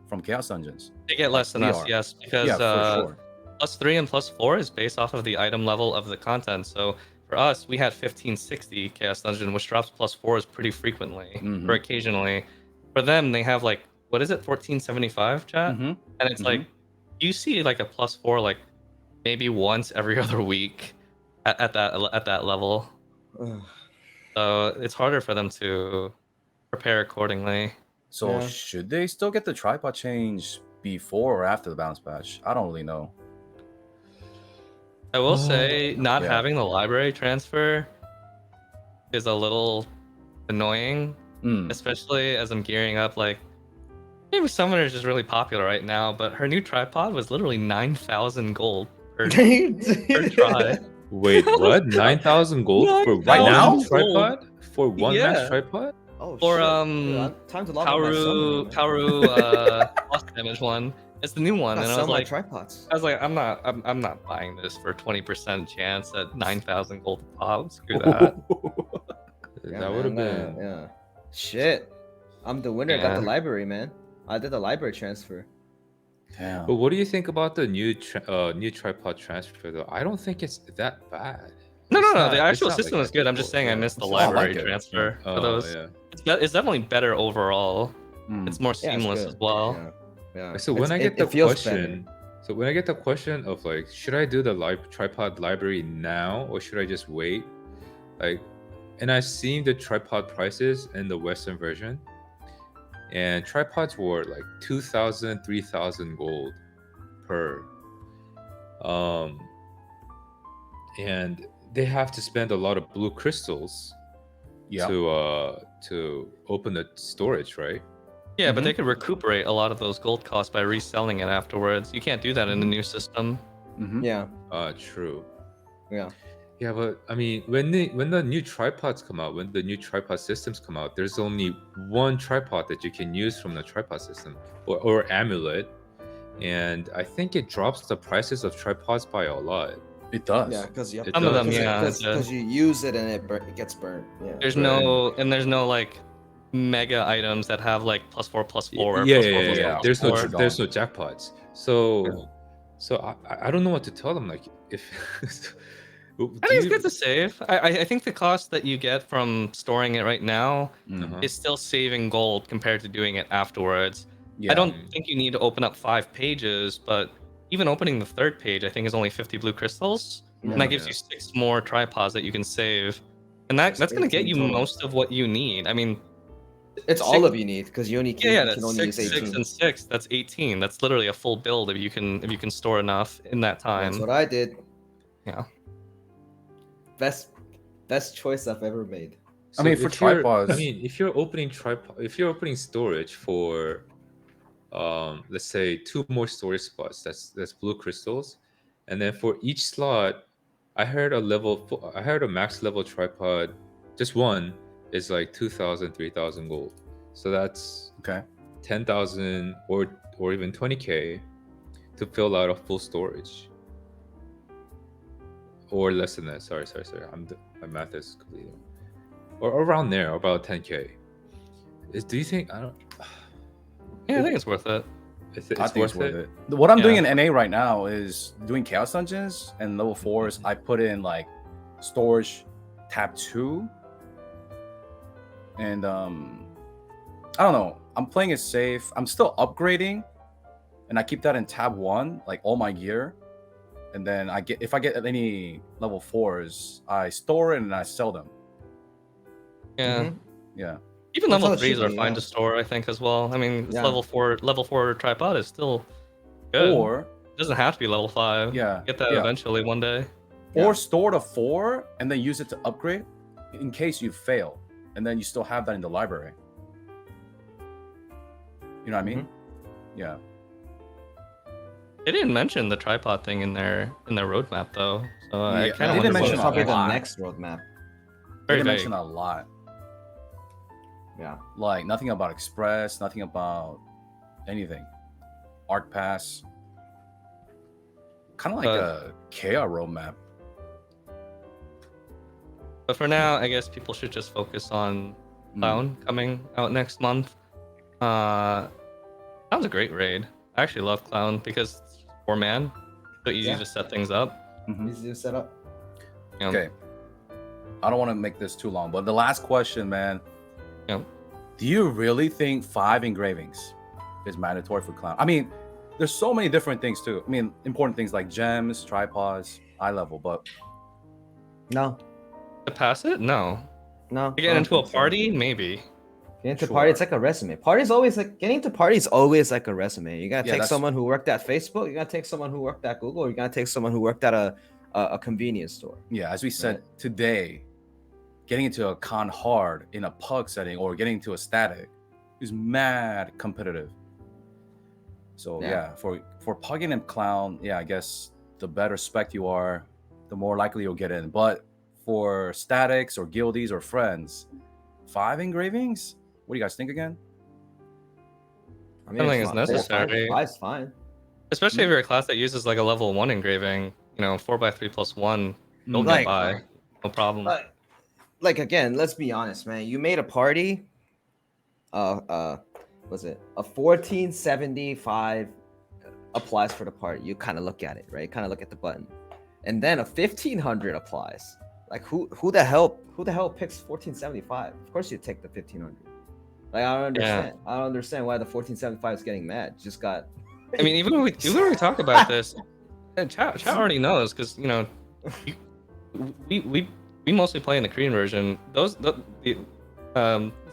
from Chaos Dungeons? They get less than we us, are. yes, because Yeah, for sure. +3 and +4 is based off of the item level of the content. So for us, we had 1560 Chaos Dungeon, which drops +4s pretty frequently Mhm. or occasionally. For them, they have like, what is it, 1475, chat? Mhm. And it's like, you see like a +4 like maybe once every other week at that level. Ugh. So it's harder for them to prepare accordingly. So Yeah. should they still get the tripod change before or after the bounce patch? I don't really know. I will say not Yeah. having the library transfer is a little annoying, Mm. especially as I'm gearing up. Like, maybe Summoner is just really popular right now, but her new tripod was literally 9,000 gold per try. Wait, what? 9,000 gold for Right now? one tripod? For one Yeah. max tripod? Oh Or, shit. Time to log on my summoner, man. Kaoru boss damage one. It's the new one, I and I sell was my like, tripods. I'm not buying this for 20% chance at 9,000 gold to pop. Screw that. Yeah, That man, would have been. yeah. Shit. I'm the winner. I got the Yeah. library, man. I did the library transfer. Damn. But what do you think about the new new tripod transfer though? I don't think it's that bad. No, It's no, not- the it's actual not system like is good. I'm just saying I yeah. missed the Oh, I like library it. transfer for Oh those. yeah. It's definitely better overall. Mm. It's more Yeah, it's seamless good. as well. Yeah. So when I get it the feels question, so when I get the question of like, should I do the tripod library now or should I just wait? Like, and I've seen the tripod prices in the Western version, and tripods were like 2,000, 3,000 gold per. And they have to spend a lot of blue crystals Yeah. to open the storage, right? Yeah, but they could recuperate a lot of those gold costs by reselling it afterwards. You can't do that in the new system. Mhm. Yeah. True. Yeah. Yeah, but I mean, when the new tripods come out, when the new tripod systems come out, there's only one tripod that you can use from the tripod system, or amulet, and I think it drops the prices of tripods by a lot. It does. Yeah, because you have Some of them, because you use it and it gets burnt. Yeah. There's Right. there's no like mega items that have like +4, +4, Yeah, +4, yeah, +4, yeah. +4. There's no jackpots. So I don't know what to tell them. Like if I think it's good to save. I think the cost that you get from storing it right now Mm. is still saving gold compared to doing it afterwards. Yeah. I don't think you need to open up 5 pages, but even opening the 3rd page, I think, is only 50 blue crystals, and that gives you 6 more tripods that you can save, and that's going to get 18 you total. most of what you need. I mean, It's all of you need because you only can, yeah, you that's can only 6, use 18. 6, and 6. That's 18. That's literally a full build if you can store enough in that time. That's what I did. Yeah. Best choice I've ever made. I mean, for tripods. I mean, if you're opening storage for, let's say 2 more storage spots, that's blue crystals, and then for each slot, I heard a max level tripod, just one is like 2,000, 3,000 gold. So that's Okay. 10,000 or even 20K to fill out a full storage. Or less than that. Sorry. My math is completely. Or around there, about 10K. Do you think I don't? Yeah, I think it's worth it. It's I think it's worth it. What I'm doing in NA right now is doing Chaos Dungeons and level 4s. I put in like storage tab 2. And I don't know. I'm playing it safe. I'm still upgrading. And I keep that in tab 1, like all my gear. And then if I get any level 4s, I store it and I sell them. Yeah. Mhm. Yeah. Even That's level how it 3s should are be, fine yeah. to store, I think, as well. I mean, it's Yeah. level 4 tripod is still good. Or it doesn't have to be level 5. Yeah, Get that yeah. eventually one day. Yeah. or store the 4 and then use it to upgrade in case you fail. And then you still have that in the library. You know what I mean? Yeah. They didn't mention the tripod thing in their roadmap though. So I Yeah, kind they of didn't wonder mention what Probably a the lot. next roadmap. They Very didn't vague. mention a lot. Yeah. Like nothing about Express, nothing about anything. ARK'S. Kind of like a KR roadmap. But for now, I guess people should just focus on Clown coming out next month. Clown's a great raid. I actually love Clown because it's 4-man, so easy Yeah. to set things up. Easy to set up. You know, Okay. I don't want to make this too long, but the last question, man. Yeah. Do you really think 5 engravings is mandatory for Clown? I mean, there's so many different things too. I mean, important things like gems, tripods, eye level, but No, To pass it? No. no. To get into a party? Maybe. Getting into Sure. party, it's like a resume. Party's always like getting into parties always like a resume. You gotta Yeah, take that's- someone who worked at Facebook, you gotta take someone who worked at Google, or you gotta take someone who worked at a convenience store. yeah, as we said today, getting into a con hard in a pug setting or getting into a static is mad competitive. So yeah, for pugging and Clown, yeah, I guess the better spec you are, the more likely you'll get in. But for statics or guildies or friends, 5 engravings? What do you guys think again? I mean, I don't think it's it's fine. necessary. Five's fine. Especially if you're a class that uses like a level 1 engraving, 4x3 plus 1, you'll Like- get by. No problem. Like again, let's be honest, man. You made a party. Was it a 1475 applies for the party? You kind of look at it, right? Kind of look at the button, and then a 1500 applies. Like who the hell picks 1475? Of course you take the 1500. Like I don't understand. I don't understand why the 1475 is getting mad. Just got. I mean, even when we talk about this, and chat already knows because we mostly play in the Korean version.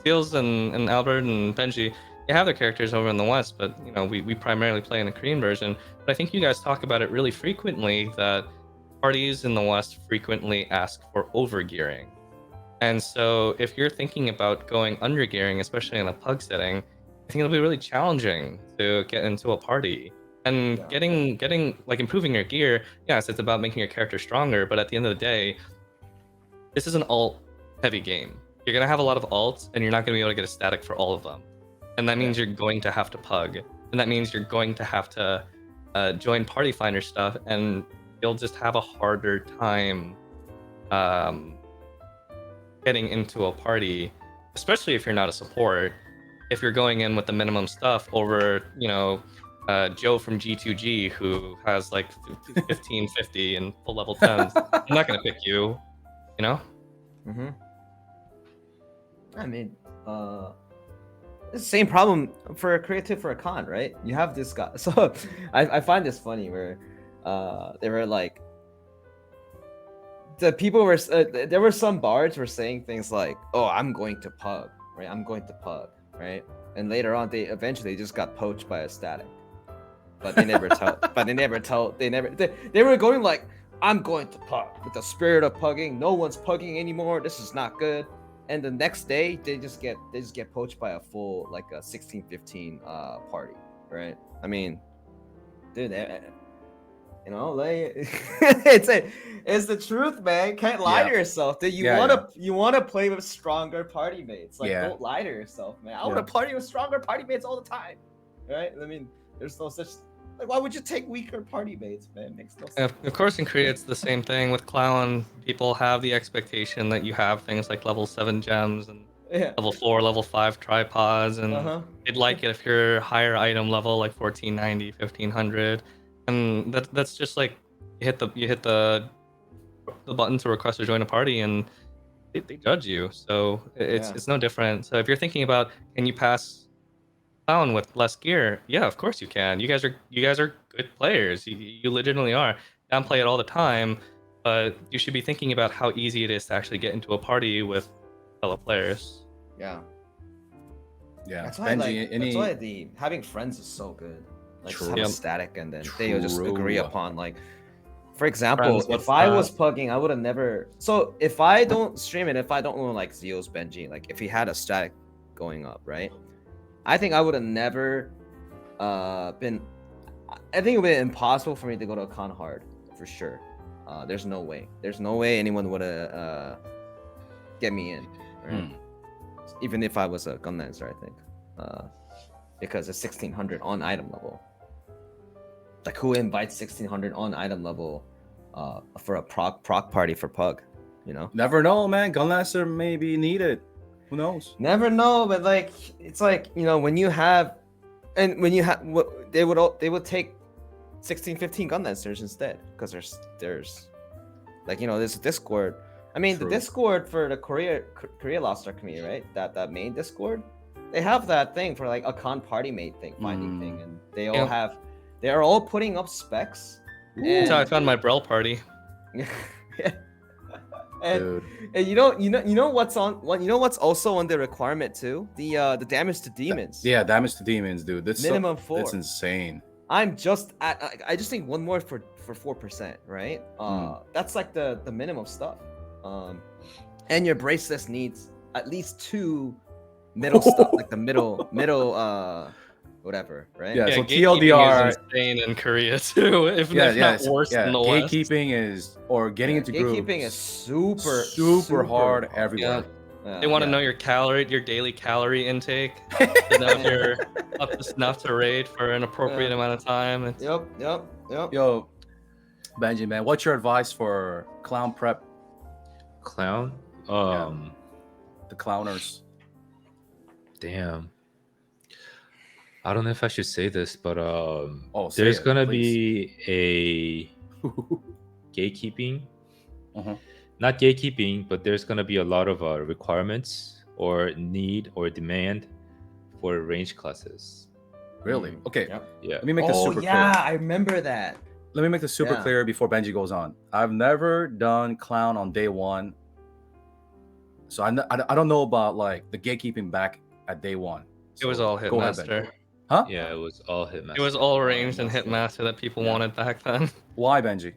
ZEALS and Albert and Benji, they have their characters over in the West, but we primarily play in the Korean version. But I think you guys talk about it really frequently that parties in the West frequently ask for overgearing. And so if you're thinking about going undergearing, especially in a pug setting, I think it'll be really challenging to get into a party. And getting like improving your gear, yes, it's about making your character stronger, but at the end of the day, this is an alt heavy game. You're gonna have a lot of alts and you're not gonna be able to get a static for all of them. And that means you're going to have to pug. And that means you're going to have to join party finder stuff, and you'll just have a harder time getting into a party, especially if you're not a support. If you're going in with the minimum stuff over, Joe from G2G who has like 1550 and full level 10s, I'm not gonna pick you, Mm-hmm. I mean, it's the same problem for a creative for a con, right? You have this guy. So I find this funny where they were like, the people were there were some bards were saying things like, "Oh, I'm going to pug, right? I'm going to pug, right?" And later on, they eventually just got poached by a static, but they never tell. They were going like, "I'm going to pug with the spirit of pugging. No one's pugging anymore. This is not good." And the next day, they just get poached by a full like a 16-15 party, right? I mean, dude, like it's the truth, man. Can't lie to yourself. Dude, you wanna play with stronger party mates. Like, don't lie to yourself, man. I wanna party with stronger party mates all the time, right? I mean, there's no such. Like, why would you take weaker party mates, man? Makes no sense. Of course, in Korea, it's the same thing with Clown. People have the expectation that you have things like level 7 gems and level 4, level 5 tripods, and they'd like it if you're higher item level, like 1490, 1500, and that's just like you hit the button to request to join a party, and they judge you. So it's no different. So if you're thinking about, can you pass Clown with less gear? Yeah, of course you can. You guys are good players. You legitimately are. I don't play it all the time, but you should be thinking about how easy it is to actually get into a party with fellow players. Yeah. That's Benji, why, that's why the having friends is so good. Like, just have a static, and then they'll just agree upon, like, for example, if I was pugging, I would have never. So if I don't stream it, if I don't know like ZEALS Benji, like if he had a static going up, right? I think I would have never been. I think it would be impossible for me to go to a con hard for sure. There's no way. There's no way anyone would get me in, right? Even if I was a gun lancer, I think, because it's 1600 on item level. Like, who invites 1600 on item level for a proc party for pug? You know, Never know, man. Gunlaster may be needed. Who knows? never know. But like, it's like, you know, when you have, and when you have, they would take 16, 15 Gunlasters instead, because there's like, you know, there's a Discord. I mean, True. the Discord for the Korea Lost Ark community, right? That main Discord, they have that thing for like a con party mate thing, finding thing, and they all Yeah. they are all putting up specs. That's how I And, found my Brel party. and, Dude. and you know what's also on the requirement too? The damage to demons. Yeah, damage to demons, dude. That's Minimum 4. That's insane. I'm just at. I just think one more for 4%, right? That's like the minimum stuff. And your bracelets needs at least 2 middle stuff, like the middle whatever, right? Yeah, so gatekeeping TLDR. is insane in Korea too. If Yeah, not worse than the West. gatekeeping is, or getting into groups. Gatekeeping is super hard everywhere. They want to know your daily calorie intake, to know if you're up to snuff to raid for an appropriate amount of time. It's... Yep. Yo, Benji, man, what's your advice for clown prep? Clown. The clowners. Damn. I don't know if I should say this, but say there's it, gonna please. be a gatekeeping. Uh-huh. Not gatekeeping, but there's gonna be a lot of requirements or need or demand for range classes. Really? Okay. Yep. Yeah. Let me make this super clear. I remember that. Let me make this super Yeah. clear before Benji goes on. I've never done clown on day one, so I don't know about like the gatekeeping back at day one. It was So, all go ahead, Hitmaster. Benji. Huh? Yeah, it was all Hitmaster. It was all ranged and Hitmaster that people wanted back then. Why, Benji?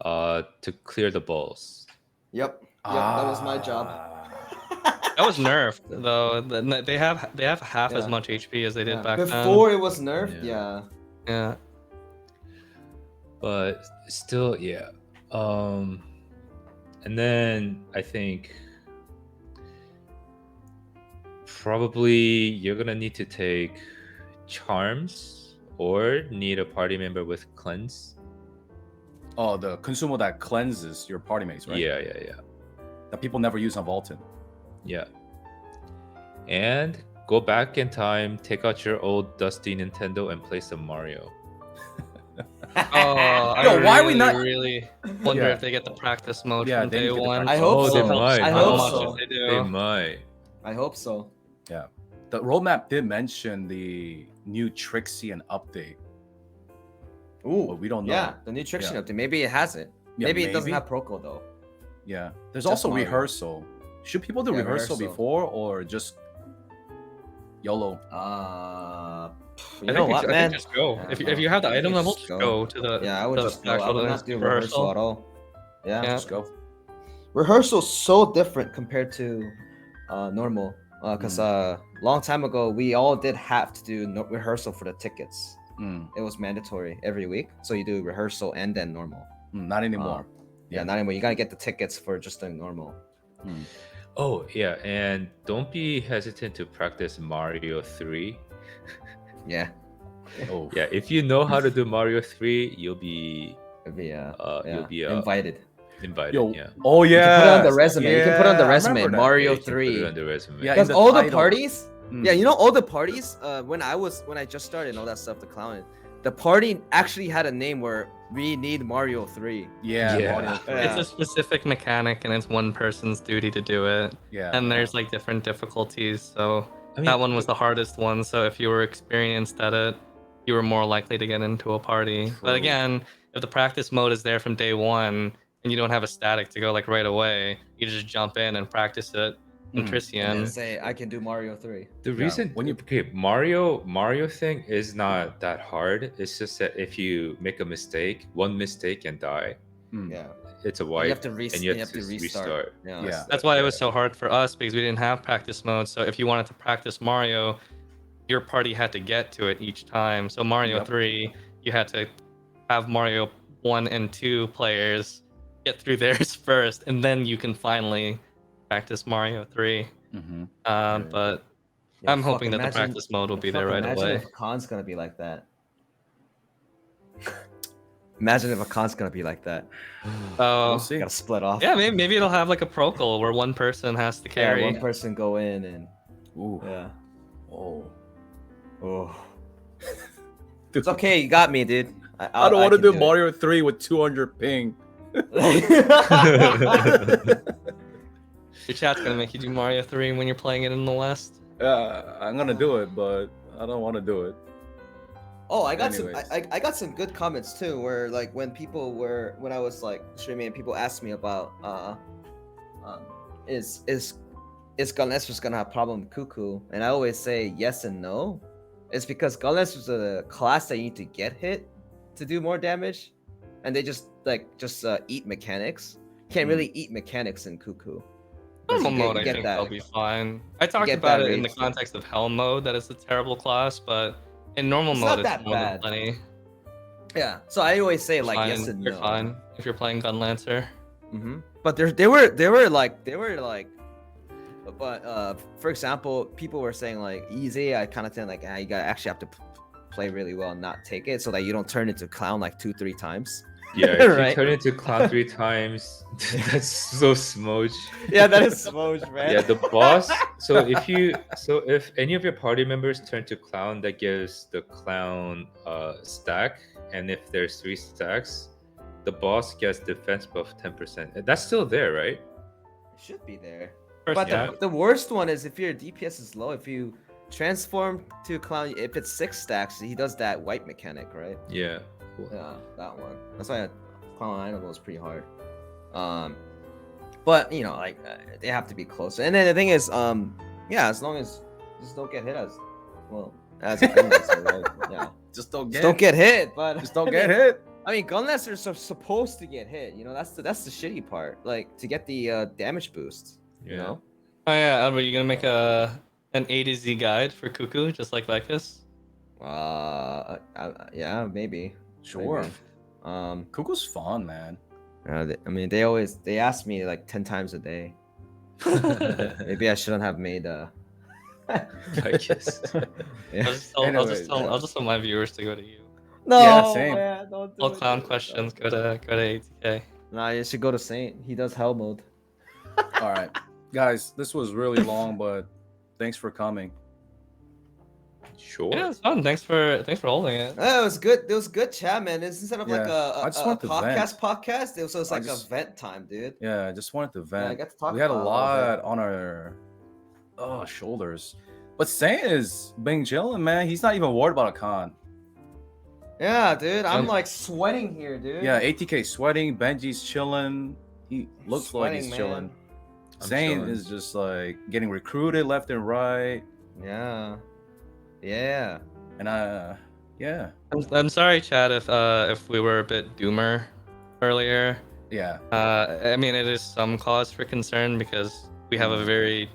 To clear the balls. Yep. That was my job. That was nerfed though. They have half as Yeah. much HP as they did back then. Before it was nerfed. Yeah. Yeah. Yeah. But still, yeah. And then I think probably you're gonna need to take charms or need a party member with cleanse. Oh, the consumable that cleanses your party mates, right? Yeah. That people never use on Vulcan. Yeah. And go back in time, take out your old dusty Nintendo and play some Mario. Oh, Yo, why are we really, not- really wonder Yeah. if they get the practice mode Yeah, from they day get the one. practice I hope Oh, so. they might. I How hope much so. if they do. They might. I hope so. The roadmap did mention the new Trixian update, Ooh. but we don't know. Yeah, the new Trixian Yeah. update. Maybe it has it. Yeah, maybe it doesn't have Proco though. Yeah. There's Just also Mario. rehearsal. Should people do Yeah, rehearsal rehearsal. before or just YOLO? You know what, I man? think just go. Yeah, If you have the I item think level, just just go. go to the Yeah, I would to just the go. I actual would not do rehearsal at all. Yeah. Yeah. Just go. Rehearsal's so different compared to normal. Because long time ago we all did have to do rehearsal for the tickets. Mm, It was mandatory every week. So you do rehearsal and then normal. not anymore. Yeah, not anymore. You gotta get the tickets for just the normal. Oh, yeah. And don't be hesitant to practice Mario 3. Yeah. Oh, Yeah, if you know how to do Mario 3, you'll be It'd be, you'll be invited. invited. Yo, Yeah. oh You yeah. can put it on the resume. You can put on the Yeah, I resume. remember that. Mario You can put it 3. on the resume. Yeah, Because in all the title. parties, Mm. yeah, you know, all the parties. When I just started and all that stuff, the clown, the party actually had a name where we need Mario 3. Yeah. Yeah. Mario Yeah. It's a specific mechanic and it's one person's duty to do it. Yeah. And there's like different difficulties. So I mean, that one was the hardest one. So if you were experienced at it, you were more likely to get into a party. But True. again, if the practice mode is there from day one and you don't have a static to go like right away, you just jump in and practice it in Mm. Trissian. And say I can do Mario 3. the Yeah, reason when you- Mario thing is not that hard. It's just that if you make a mistake, one mistake and die, Mm. Yeah. it's a You wipe, have to, and you have to restart. Yeah. That's why it was so hard for us because we didn't have practice mode. So if you wanted to practice Mario, your party had to get to it each time. So Mario Yep. 3, you had to have Mario 1 and 2 players get through theirs first, and then you can finally practice Mario 3. Mhm. But Yeah, I'm fuck, hoping that the imagine- practice mode will be fuck, there right imagine away. if Khan's gonna be like that. Imagine if AKKAN's gonna be like that. Oh, We'll see. Gotta split off. yeah, maybe it'll have like a Procol where one person has to Yeah, carry. one person go in and Ooh. yeah. Oh. Oh. Dude, It's okay, you got me, dude. I don't want to can do it. Mario 3 with 200 ping. Your chat's gonna make you do Mario 3 when you're playing it in the West. I'm gonna do it, but I don't want to do it. Oh, I got some. Anyways. I got some good comments too. Where like when I was like streaming, and people asked me about is Gunless was gonna have problem with Kuku, and I always say yes and no. It's because Gunless was a class that you need to get hit to do more damage, and they just eat mechanics. Can't really eat mechanics in Kuku. 'Cause Normal you mode, you I get think that- they'll be fine. I talked get about that it in the rage. context of Hell mode, that it's a terrible class, but in normal It's mode, not that it's more than bad. plenty. Yeah. So I always say You're like fine. yes and You're no. fine if you're playing Gun Lancer. But they were like, for example, people were saying like easy. I kind of think like you gotta actually have to play really well and not take it so that you don't turn into clown like 2-3 times. Yeah, if Right. you turn into clown 3 times, that's so smudge. Yeah, that is smudge, man. Yeah, the boss. So if any of your party members turn to clown, that gives the clown stack, and if there's 3 stacks, the boss gets defense buff 10%. That's still there, right? It should be there. First, But yeah. the worst one is if your DPS is low. If you transform to clown, if it's 6 stacks, he does that white mechanic, right? Yeah. Cool. Yeah, that one. That's why clown animal is pretty hard. But you know, like they have to be closer. And then the thing is, yeah, as long as just don't get hit as a gun lancer, right? Yeah, Just don't just get. don't get hit. But Just don't get hit. I mean, gun lancers are supposed to get hit. You know, that's the shitty part. Like to get the damage boost. You Yeah. know. Oh yeah, Albert, you gonna make an A to Z guide for Cuckoo, just like Vicus? Yeah, maybe. Sure. Maybe. Cuckoo's fun, man. I mean, they ask me like 10 times a day. Maybe I shouldn't have made I guess. Yeah. I'll just tell my viewers to go to you. No, Yeah, same. man, don't do All it, clown dude. questions, go to ATK. Nah, you should go to Saint. He does hell mode. All right, guys, this was really long, but thanks for coming. Sure. Yeah, it's fun. Thanks for holding it. It was good. It was good chat, man. It's instead of like Yeah, I a just want to podcast. It was I like just- a vent time, dude. Yeah, I just wanted to Yeah, I vent. got to talk We had a about it lot on our shoulders, but Saint is being chilling, man. He's not even worried about a con. Yeah, dude. I'm Um, like sweating here, dude. Yeah, ATK sweating, Benji's chilling. He looks like he's Sweating, man. chilling. I'm Saint chilling. is just like getting recruited left and right, Yeah. Yeah. and yeah, I'm sorry, Chad, if we were a bit doomer earlier. yeah, I mean, it is some cause for concern because we have a very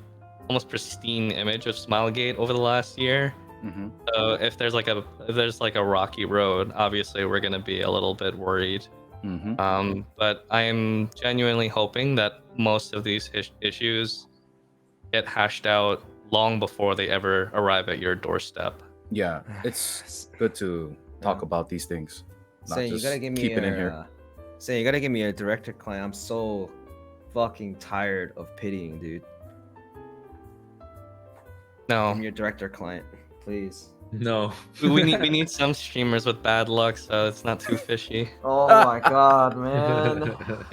almost pristine image of Smilegate over the last year. hmm So if there's like a rocky road, obviously we're gonna be a little bit worried. hmm But I am genuinely hoping that most of these issues get hashed out long before they ever arrive at your doorstep. yeah. It's good to talk about these things. Not Say you just gotta give me keep it in your, here. Say you gotta give me a director client. I'm so fucking tired of pitying, dude. No, I'm your director client, please. No. we need some streamers with bad luck, so it's not too fishy. Oh my god, man.